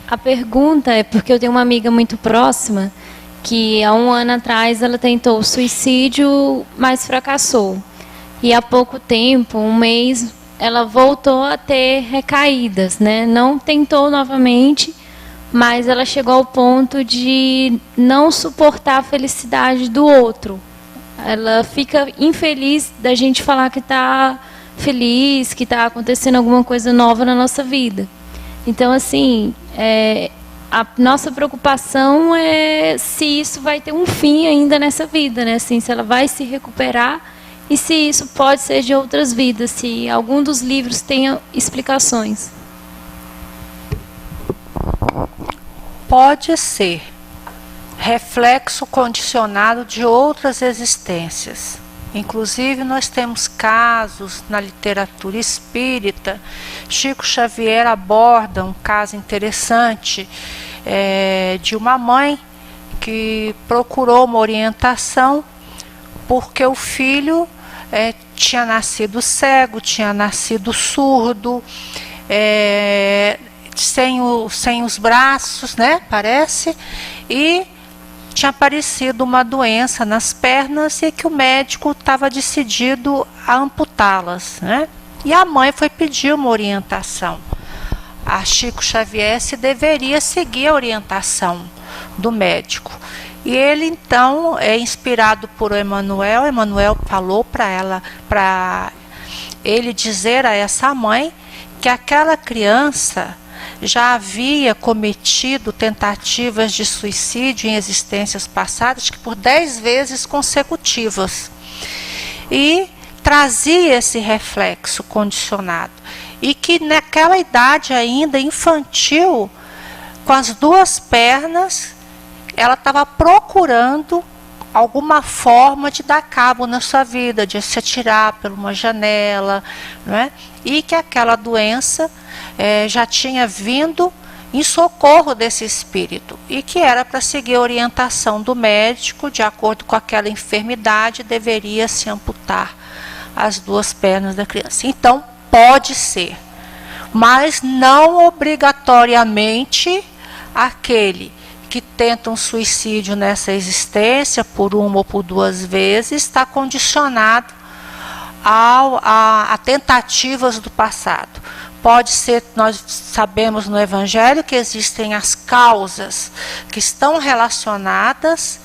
A pergunta é porque eu tenho uma amiga muito próxima que há um ano atrás ela tentou suicídio, mas fracassou. E há pouco tempo, um mês, ela voltou a ter recaídas, né? Não tentou novamente, mas ela chegou ao ponto de não suportar a felicidade do outro. Ela fica infeliz da gente falar que está feliz, que está acontecendo alguma coisa nova na nossa vida. Então, assim, a nossa preocupação é se isso vai ter um fim ainda nessa vida, né? Assim, se ela vai se recuperar e se isso pode ser de outras vidas, se algum dos livros tenha explicações. Pode ser reflexo condicionado de outras existências. Inclusive, nós temos casos na literatura espírita. Chico Xavier aborda um caso interessante de uma mãe que procurou uma orientação porque o filho tinha nascido cego, tinha nascido surdo, sem os braços, né, parece, e tinha aparecido uma doença nas pernas e que o médico estava decidido a amputá-las, né? E a mãe foi pedir uma orientação a Chico Xavier se deveria seguir a orientação do médico. E ele então, inspirado por Emmanuel falou para ele dizer a essa mãe que aquela criança já havia cometido tentativas de suicídio em existências passadas, que por 10 vezes consecutivas, e trazia esse reflexo condicionado, e que naquela idade ainda infantil, com as 2 pernas, ela estava procurando alguma forma de dar cabo na sua vida, de se atirar por uma janela, não é? E que aquela doença já tinha vindo em socorro desse espírito e que era para seguir a orientação do médico, de acordo com aquela enfermidade, deveria se amputar as 2 pernas da criança. Então, pode ser, mas não obrigatoriamente aquele que tenta um suicídio nessa existência, por 1 ou por 2 vezes, está condicionado a tentativas do passado. Pode ser, nós sabemos no Evangelho que existem as causas que estão relacionadas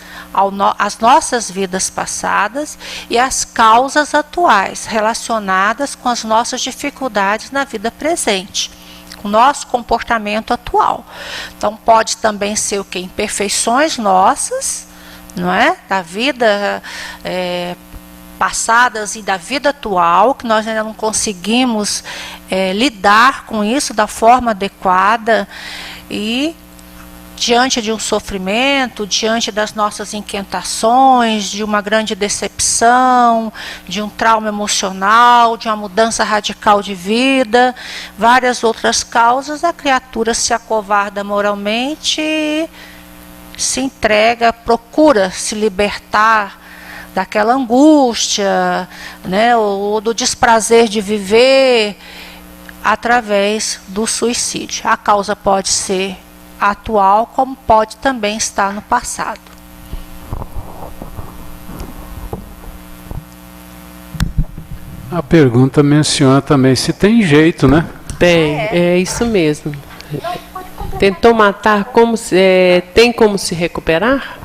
às nossas vidas passadas e as causas atuais, relacionadas com as nossas dificuldades na vida presente, com o nosso comportamento atual. Então pode também ser o que? Imperfeições nossas, não é? Da vida passadas e da vida atual, que nós ainda não conseguimos lidar com isso da forma adequada, e diante de um sofrimento, diante das nossas inquietações, de uma grande decepção, de um trauma emocional, de uma mudança radical de vida, várias outras causas, a criatura se acovarda moralmente e se entrega, procura se libertar daquela angústia, né, ou do desprazer de viver, através do suicídio. A causa pode ser atual, como pode também estar no passado. A pergunta menciona também se tem jeito, né? Tem, é isso mesmo. Tentou matar, tem como se recuperar?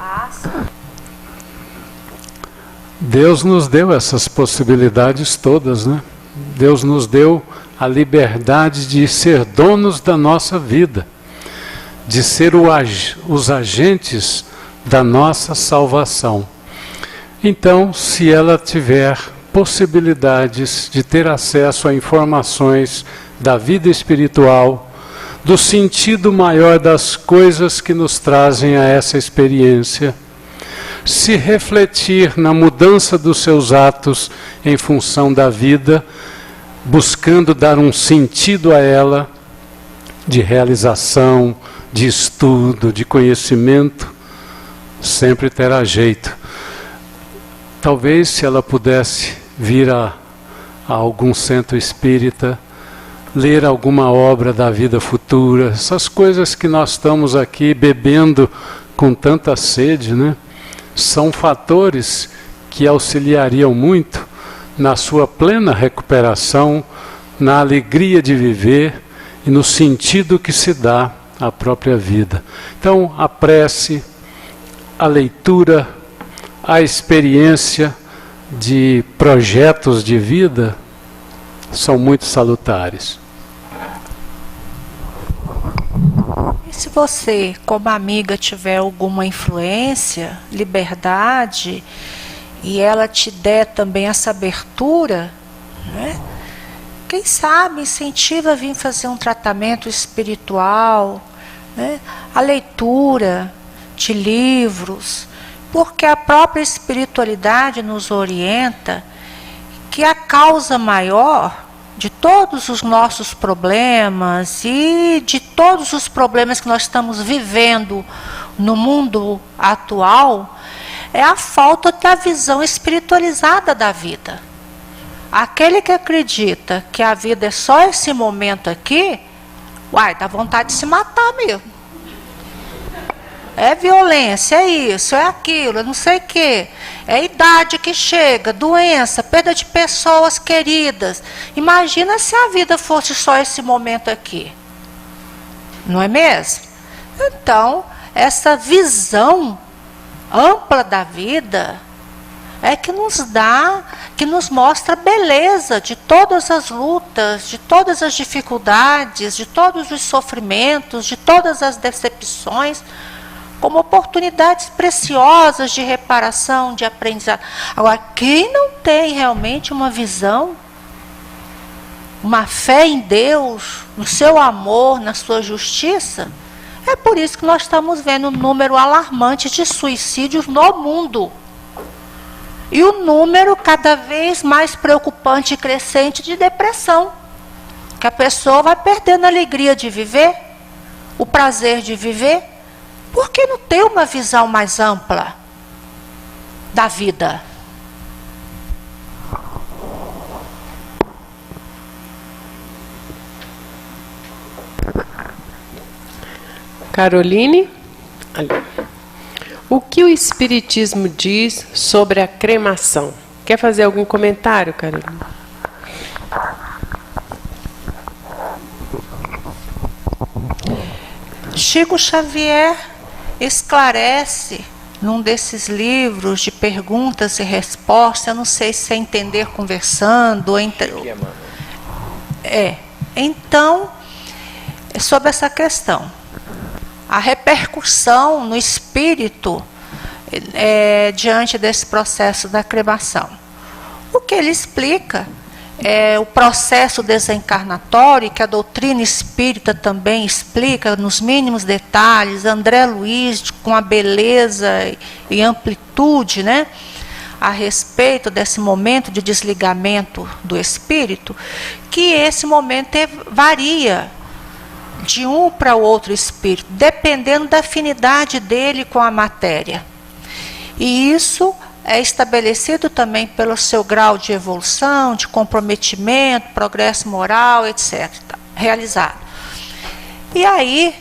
Deus nos deu essas possibilidades todas, né? Deus nos deu a liberdade de ser donos da nossa vida, de ser os agentes da nossa salvação. Então, se ela tiver possibilidades de ter acesso a informações da vida espiritual, do sentido maior das coisas que nos trazem a essa experiência, se refletir na mudança dos seus atos em função da vida, buscando dar um sentido a ela, de realização, de estudo, de conhecimento, sempre terá jeito. Talvez se ela pudesse vir a algum centro espírita, ler alguma obra da vida futura, essas coisas que nós estamos aqui bebendo com tanta sede, né? São fatores que auxiliariam muito na sua plena recuperação, na alegria de viver e no sentido que se dá à própria vida. Então, a prece, a leitura, a experiência de projetos de vida são muito salutares. E se você, como amiga, tiver alguma influência, liberdade, e ela te der também essa abertura, né? Quem sabe incentiva a vir fazer um tratamento espiritual, né? A leitura de livros, porque a própria espiritualidade nos orienta que a causa maior de todos os nossos problemas e de todos os problemas que nós estamos vivendo no mundo atual é a falta da visão espiritualizada da vida. Aquele que acredita que a vida é só esse momento aqui, dá vontade de se matar mesmo. É violência, é isso, é aquilo, é não sei o quê. É idade que chega, doença, perda de pessoas queridas. Imagina se a vida fosse só esse momento aqui. Não é mesmo? Então, essa visão ampla da vida é que nos dá, que nos mostra a beleza de todas as lutas, de todas as dificuldades, de todos os sofrimentos, de todas as decepções, como oportunidades preciosas de reparação, de aprendizado. Agora, quem não tem realmente uma visão, uma fé em Deus, no seu amor, na sua justiça, é por isso que nós estamos vendo um número alarmante de suicídios no mundo. E o número cada vez mais preocupante e crescente de depressão. Que a pessoa vai perdendo a alegria de viver, o prazer de viver, porque não tem uma visão mais ampla da vida. Caroline, ali. O que o Espiritismo diz sobre a cremação? Quer fazer algum comentário, Caroline? Chico Xavier esclarece num desses livros de perguntas e respostas, eu não sei se é entender conversando, então, sobre essa questão. A repercussão no espírito diante desse processo da cremação. O que ele explica é o processo desencarnatório, que a doutrina espírita também explica nos mínimos detalhes, André Luiz, com a beleza e amplitude, né, a respeito desse momento de desligamento do espírito, que esse momento varia de um para o outro espírito, dependendo da afinidade dele com a matéria. E isso é estabelecido também pelo seu grau de evolução, de comprometimento, progresso moral, etc., realizado. E aí,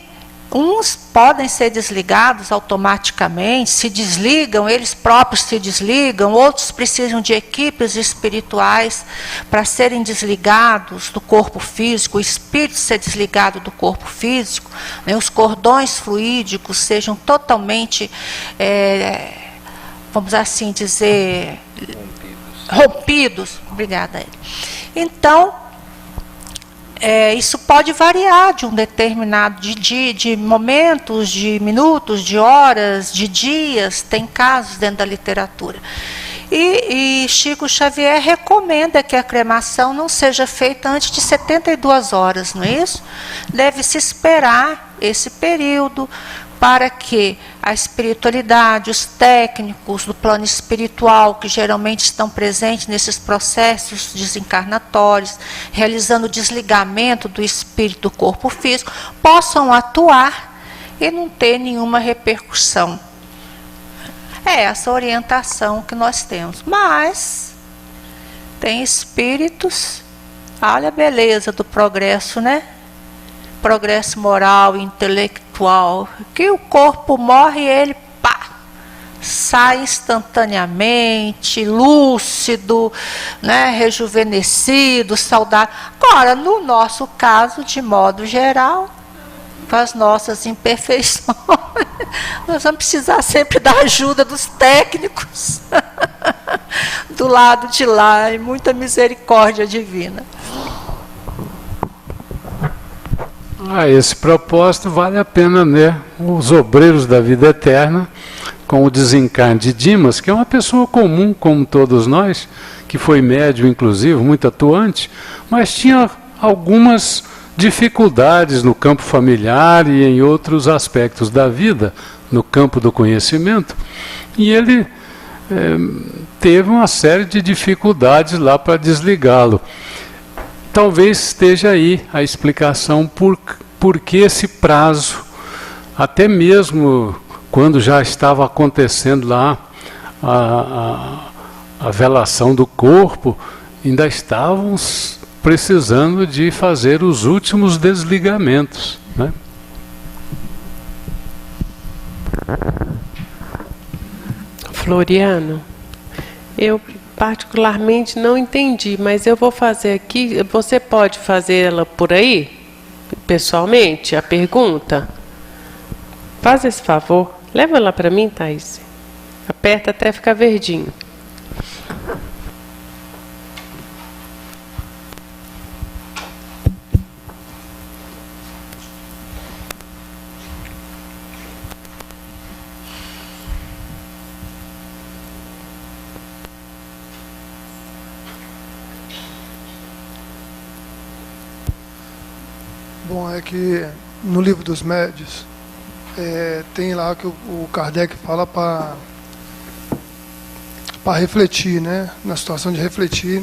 Uns podem ser desligados automaticamente, se desligam, eles próprios se desligam, outros precisam de equipes espirituais para serem desligados do corpo físico, o espírito ser desligado do corpo físico, né, os cordões fluídicos sejam totalmente, vamos assim dizer, rompidos. Obrigada. Então, isso pode variar de um determinado de momentos, de minutos, de horas, de dias, tem casos dentro da literatura. E Chico Xavier recomenda que a cremação não seja feita antes de 72 horas, não é isso? Deve-se esperar esse período para que a espiritualidade, os técnicos do plano espiritual, que geralmente estão presentes nesses processos desencarnatórios, realizando o desligamento do espírito do corpo físico, possam atuar e não ter nenhuma repercussão. É essa orientação que nós temos. Mas tem espíritos, olha a beleza do progresso, né? Progresso moral, intelectual, que o corpo morre e ele, pá, sai instantaneamente, lúcido, né, rejuvenescido, saudável. Agora, no nosso caso, de modo geral, com as nossas imperfeições, nós vamos precisar sempre da ajuda dos técnicos do lado de lá, e muita misericórdia divina. A esse propósito, vale a pena, né, os obreiros da vida eterna, com o desencarne de Dimas, que é uma pessoa comum, como todos nós, que foi médium, inclusive, muito atuante, mas tinha algumas dificuldades no campo familiar e em outros aspectos da vida, no campo do conhecimento, e ele teve uma série de dificuldades lá para desligá-lo. Talvez esteja aí a explicação por que esse prazo, até mesmo quando já estava acontecendo lá a velação do corpo, ainda estavam precisando de fazer os últimos desligamentos, né? Floriano, eu particularmente não entendi, mas eu vou fazer aqui. Você pode fazê-la por aí, pessoalmente, a pergunta? Faz esse favor. Leva ela para mim, Thaís. Aperta até ficar verdinho. Bom, é que no Livro dos Médiuns tem lá que o Kardec fala para refletir, né? Na situação de refletir.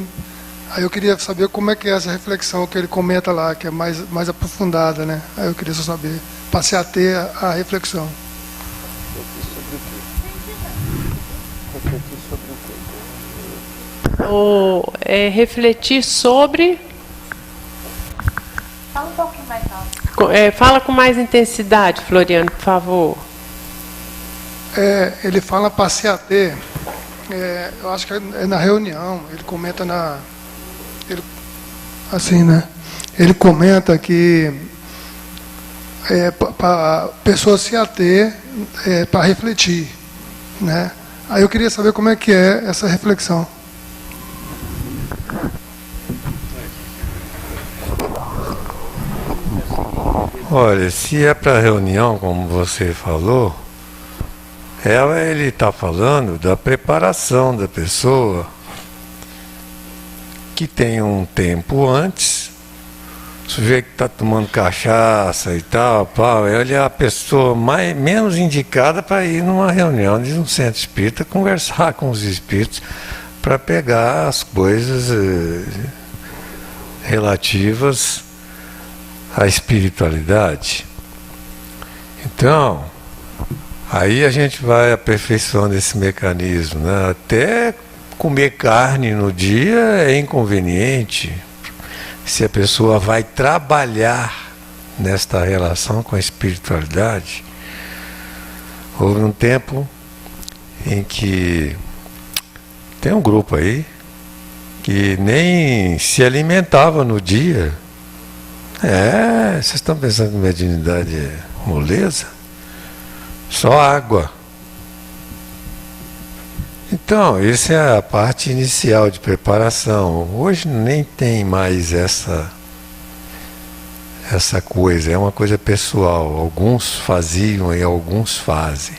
Aí eu queria saber como é que é essa reflexão que ele comenta lá, que é mais aprofundada, né? Aí eu queria só saber, para se ater à reflexão. Refletir sobre... Fala um pouquinho mais alto. Fala com mais intensidade, Floriano, por favor. Ele fala para se ater, eu acho que é na reunião, ele comenta assim, né? Ele comenta que para a pessoa se ater para refletir, né? Aí eu queria saber como é que é essa reflexão. Olha, se é para reunião, como você falou, ele está falando da preparação da pessoa, que tem um tempo antes, o sujeito que está tomando cachaça e tal, ele é a pessoa menos indicada para ir numa reunião de um centro espírita, conversar com os espíritos, para pegar as coisas relativas a espiritualidade. Então, aí a gente vai aperfeiçoando esse mecanismo, né? Até comer carne no dia é inconveniente se a pessoa vai trabalhar, nesta relação com a espiritualidade, houve um tempo em que tem um grupo aí que nem se alimentava no dia. Vocês estão pensando que mediunidade é moleza? Só água. Então, essa é a parte inicial de preparação. Hoje nem tem mais essa coisa, é uma coisa pessoal. Alguns faziam e alguns fazem.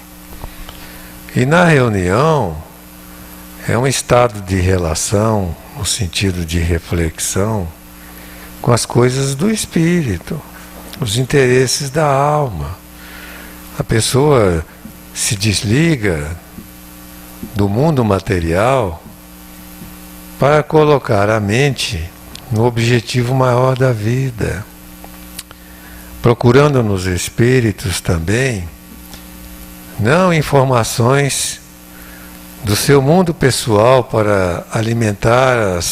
E na reunião é um estado de relação, no sentido de reflexão, com as coisas do espírito, os interesses da alma. A pessoa se desliga do mundo material para colocar a mente no objetivo maior da vida, procurando nos espíritos também não informações do seu mundo pessoal para alimentar as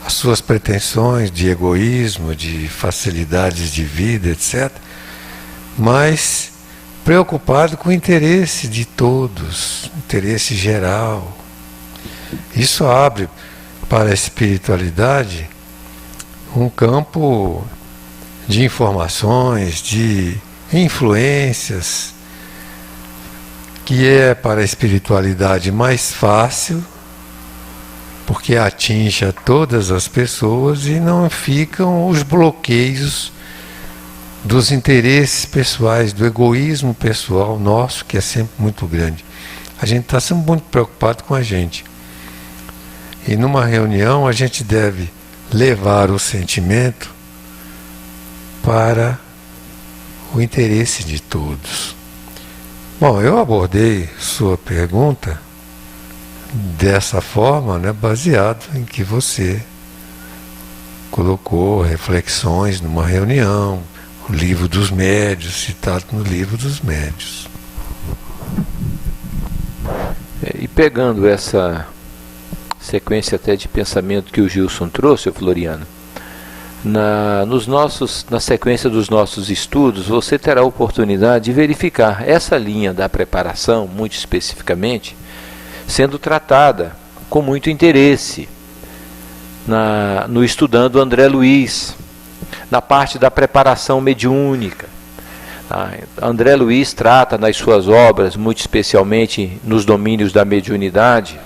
suas pretensões de egoísmo, de facilidades de vida, etc., mas preocupado com o interesse de todos, interesse geral. Isso abre para a espiritualidade um campo de informações, de influências, que é para a espiritualidade mais fácil, porque atinge a todas as pessoas e não ficam os bloqueios dos interesses pessoais, do egoísmo pessoal nosso, que é sempre muito grande. A gente está sempre muito preocupado com a gente. E numa reunião a gente deve levar o sentimento para o interesse de todos. Bom, eu abordei sua pergunta dessa forma, né, baseado em que você colocou reflexões numa reunião, o livro dos médios, citado no livro dos médios. E pegando essa sequência até de pensamento que o Gilson trouxe, Floriano, na sequência dos nossos estudos, você terá a oportunidade de verificar essa linha da preparação, muito especificamente, sendo tratada com muito interesse no estudando André Luiz, na parte da preparação mediúnica. André Luiz trata nas suas obras, muito especialmente nos domínios da mediunidade,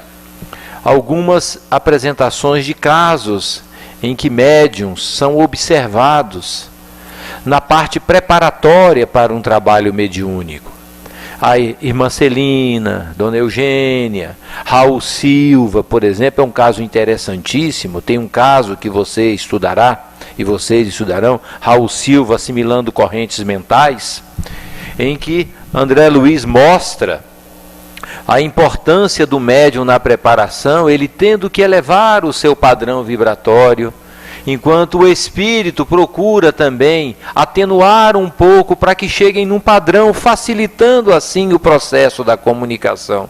algumas apresentações de casos em que médiuns são observados na parte preparatória para um trabalho mediúnico. A irmã Celina, Dona Eugênia, Raul Silva, por exemplo, é um caso interessantíssimo. Tem um caso que você estudará, e vocês estudarão, Raul Silva assimilando correntes mentais, em que André Luiz mostra a importância do médium na preparação, ele tendo que elevar o seu padrão vibratório, enquanto o espírito procura também atenuar um pouco para que cheguem num padrão, facilitando assim o processo da comunicação.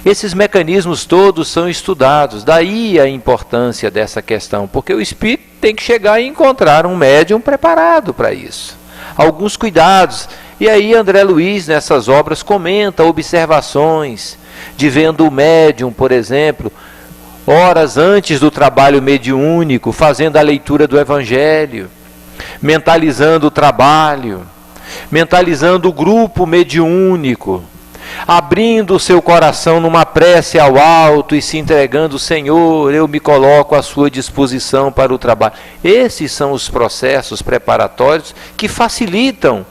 Esses mecanismos todos são estudados, daí a importância dessa questão, porque o espírito tem que chegar e encontrar um médium preparado para isso. Alguns cuidados, e aí André Luiz nessas obras comenta observações de vendo o médium, por exemplo, horas antes do trabalho mediúnico, fazendo a leitura do Evangelho, mentalizando o trabalho, mentalizando o grupo mediúnico, abrindo o seu coração numa prece ao alto e se entregando: Senhor, eu me coloco à sua disposição para o trabalho. Esses são os processos preparatórios que facilitam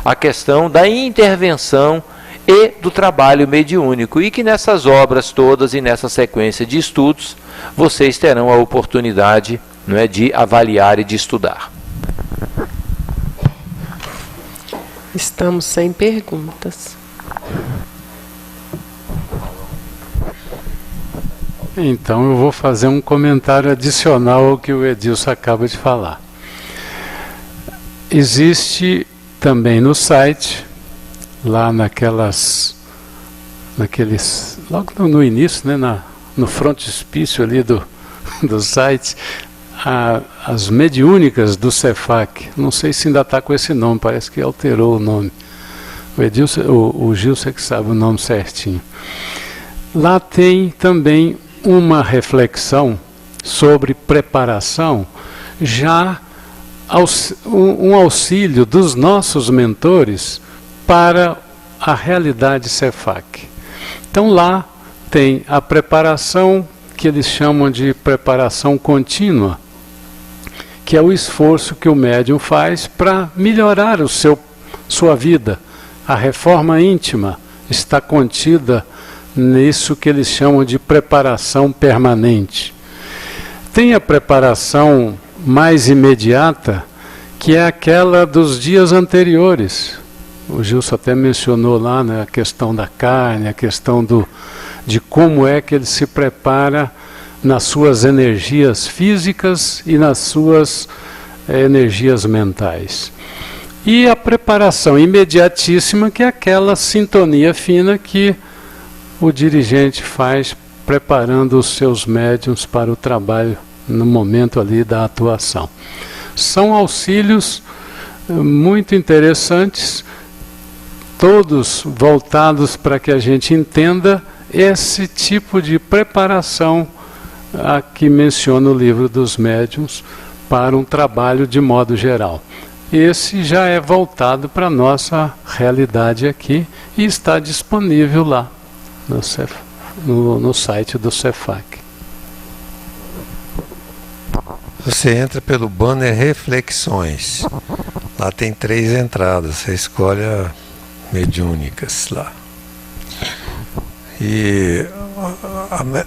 a questão da intervenção e do trabalho mediúnico, e que nessas obras todas e nessa sequência de estudos vocês terão a oportunidade, não é, de avaliar e de estudar. Estamos sem perguntas. Então eu vou fazer um comentário adicional ao que o Edilson acaba de falar. Existe também no site, lá naqueles, logo no início, né, no frontispício ali do site, as mediúnicas do Cefac. Não sei se ainda está com esse nome, parece que alterou o nome. O Gilson é que sabe o nome certinho. Lá tem também uma reflexão sobre preparação, já um auxílio dos nossos mentores para a realidade Cefac. Então lá tem a preparação que eles chamam de preparação contínua, que é o esforço que o médium faz para melhorar sua vida. A reforma íntima está contida nisso que eles chamam de preparação permanente. Tem a preparação mais imediata, que é aquela dos dias anteriores. O Gilson até mencionou lá, né, a questão da carne, a questão de como é que ele se prepara nas suas energias físicas e nas suas energias mentais. E a preparação imediatíssima, que é aquela sintonia fina que o dirigente faz preparando os seus médiuns para o trabalho no momento ali da atuação. São auxílios muito interessantes, todos voltados para que a gente entenda esse tipo de preparação a que menciona o livro dos médiuns para um trabalho de modo geral. Esse já é voltado para a nossa realidade aqui e está disponível lá no site do Cefac. Você entra pelo banner Reflexões. Lá tem 3 entradas. Você escolhe a mediúnicas lá. E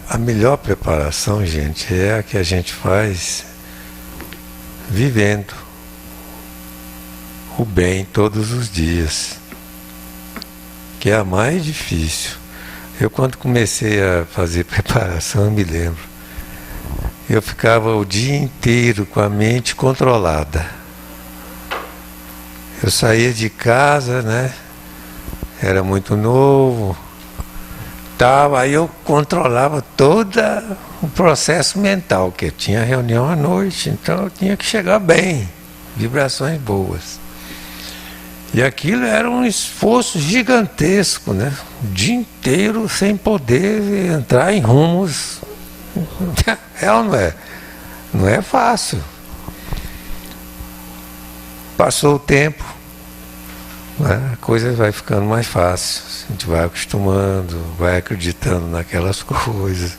a melhor preparação, gente, é a que a gente faz vivendo o bem todos os dias, que é a mais difícil. Eu, quando comecei a fazer preparação, eu me lembro, eu ficava o dia inteiro com a mente controlada. Eu saía de casa, né? Era muito novo, aí eu controlava todo o processo mental, que eu tinha reunião à noite, então eu tinha que chegar bem, vibrações boas. E aquilo era um esforço gigantesco, né? O dia inteiro sem poder entrar em rumos. É ou não é? Não é fácil. Passou o tempo, né? A coisa vai ficando mais fácil. A gente vai acostumando, vai acreditando naquelas coisas,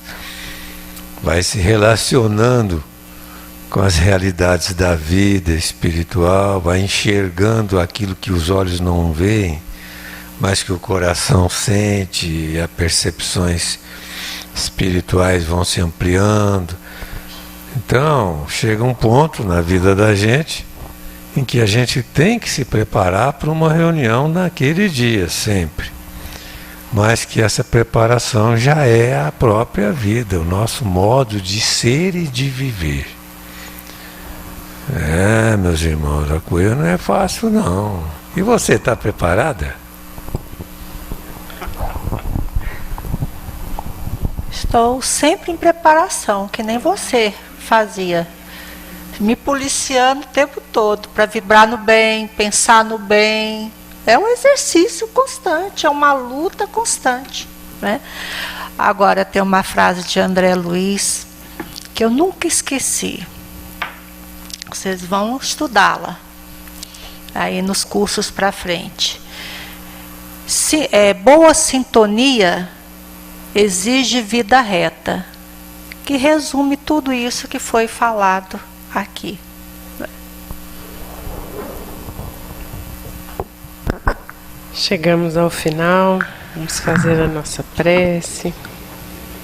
vai se relacionando com as realidades da vida espiritual, vai enxergando aquilo que os olhos não veem, mas que o coração sente, e as percepções espirituais vão se ampliando. Então, chega um ponto na vida da gente em que a gente tem que se preparar para uma reunião naquele dia, sempre. Mas que essa preparação já é a própria vida, o nosso modo de ser e de viver. Meus irmãos, a coisa não é fácil, não. E você está preparada? Estou sempre em preparação, que nem você fazia. Me policiando o tempo todo para vibrar no bem, pensar no bem. É um exercício constante, é uma luta constante, né? Agora tem uma frase de André Luiz que eu nunca esqueci. Vocês vão estudá-la aí nos cursos para frente. Boa sintonia exige vida reta, que resume tudo isso que foi falado aqui. Chegamos ao final, vamos fazer a nossa prece.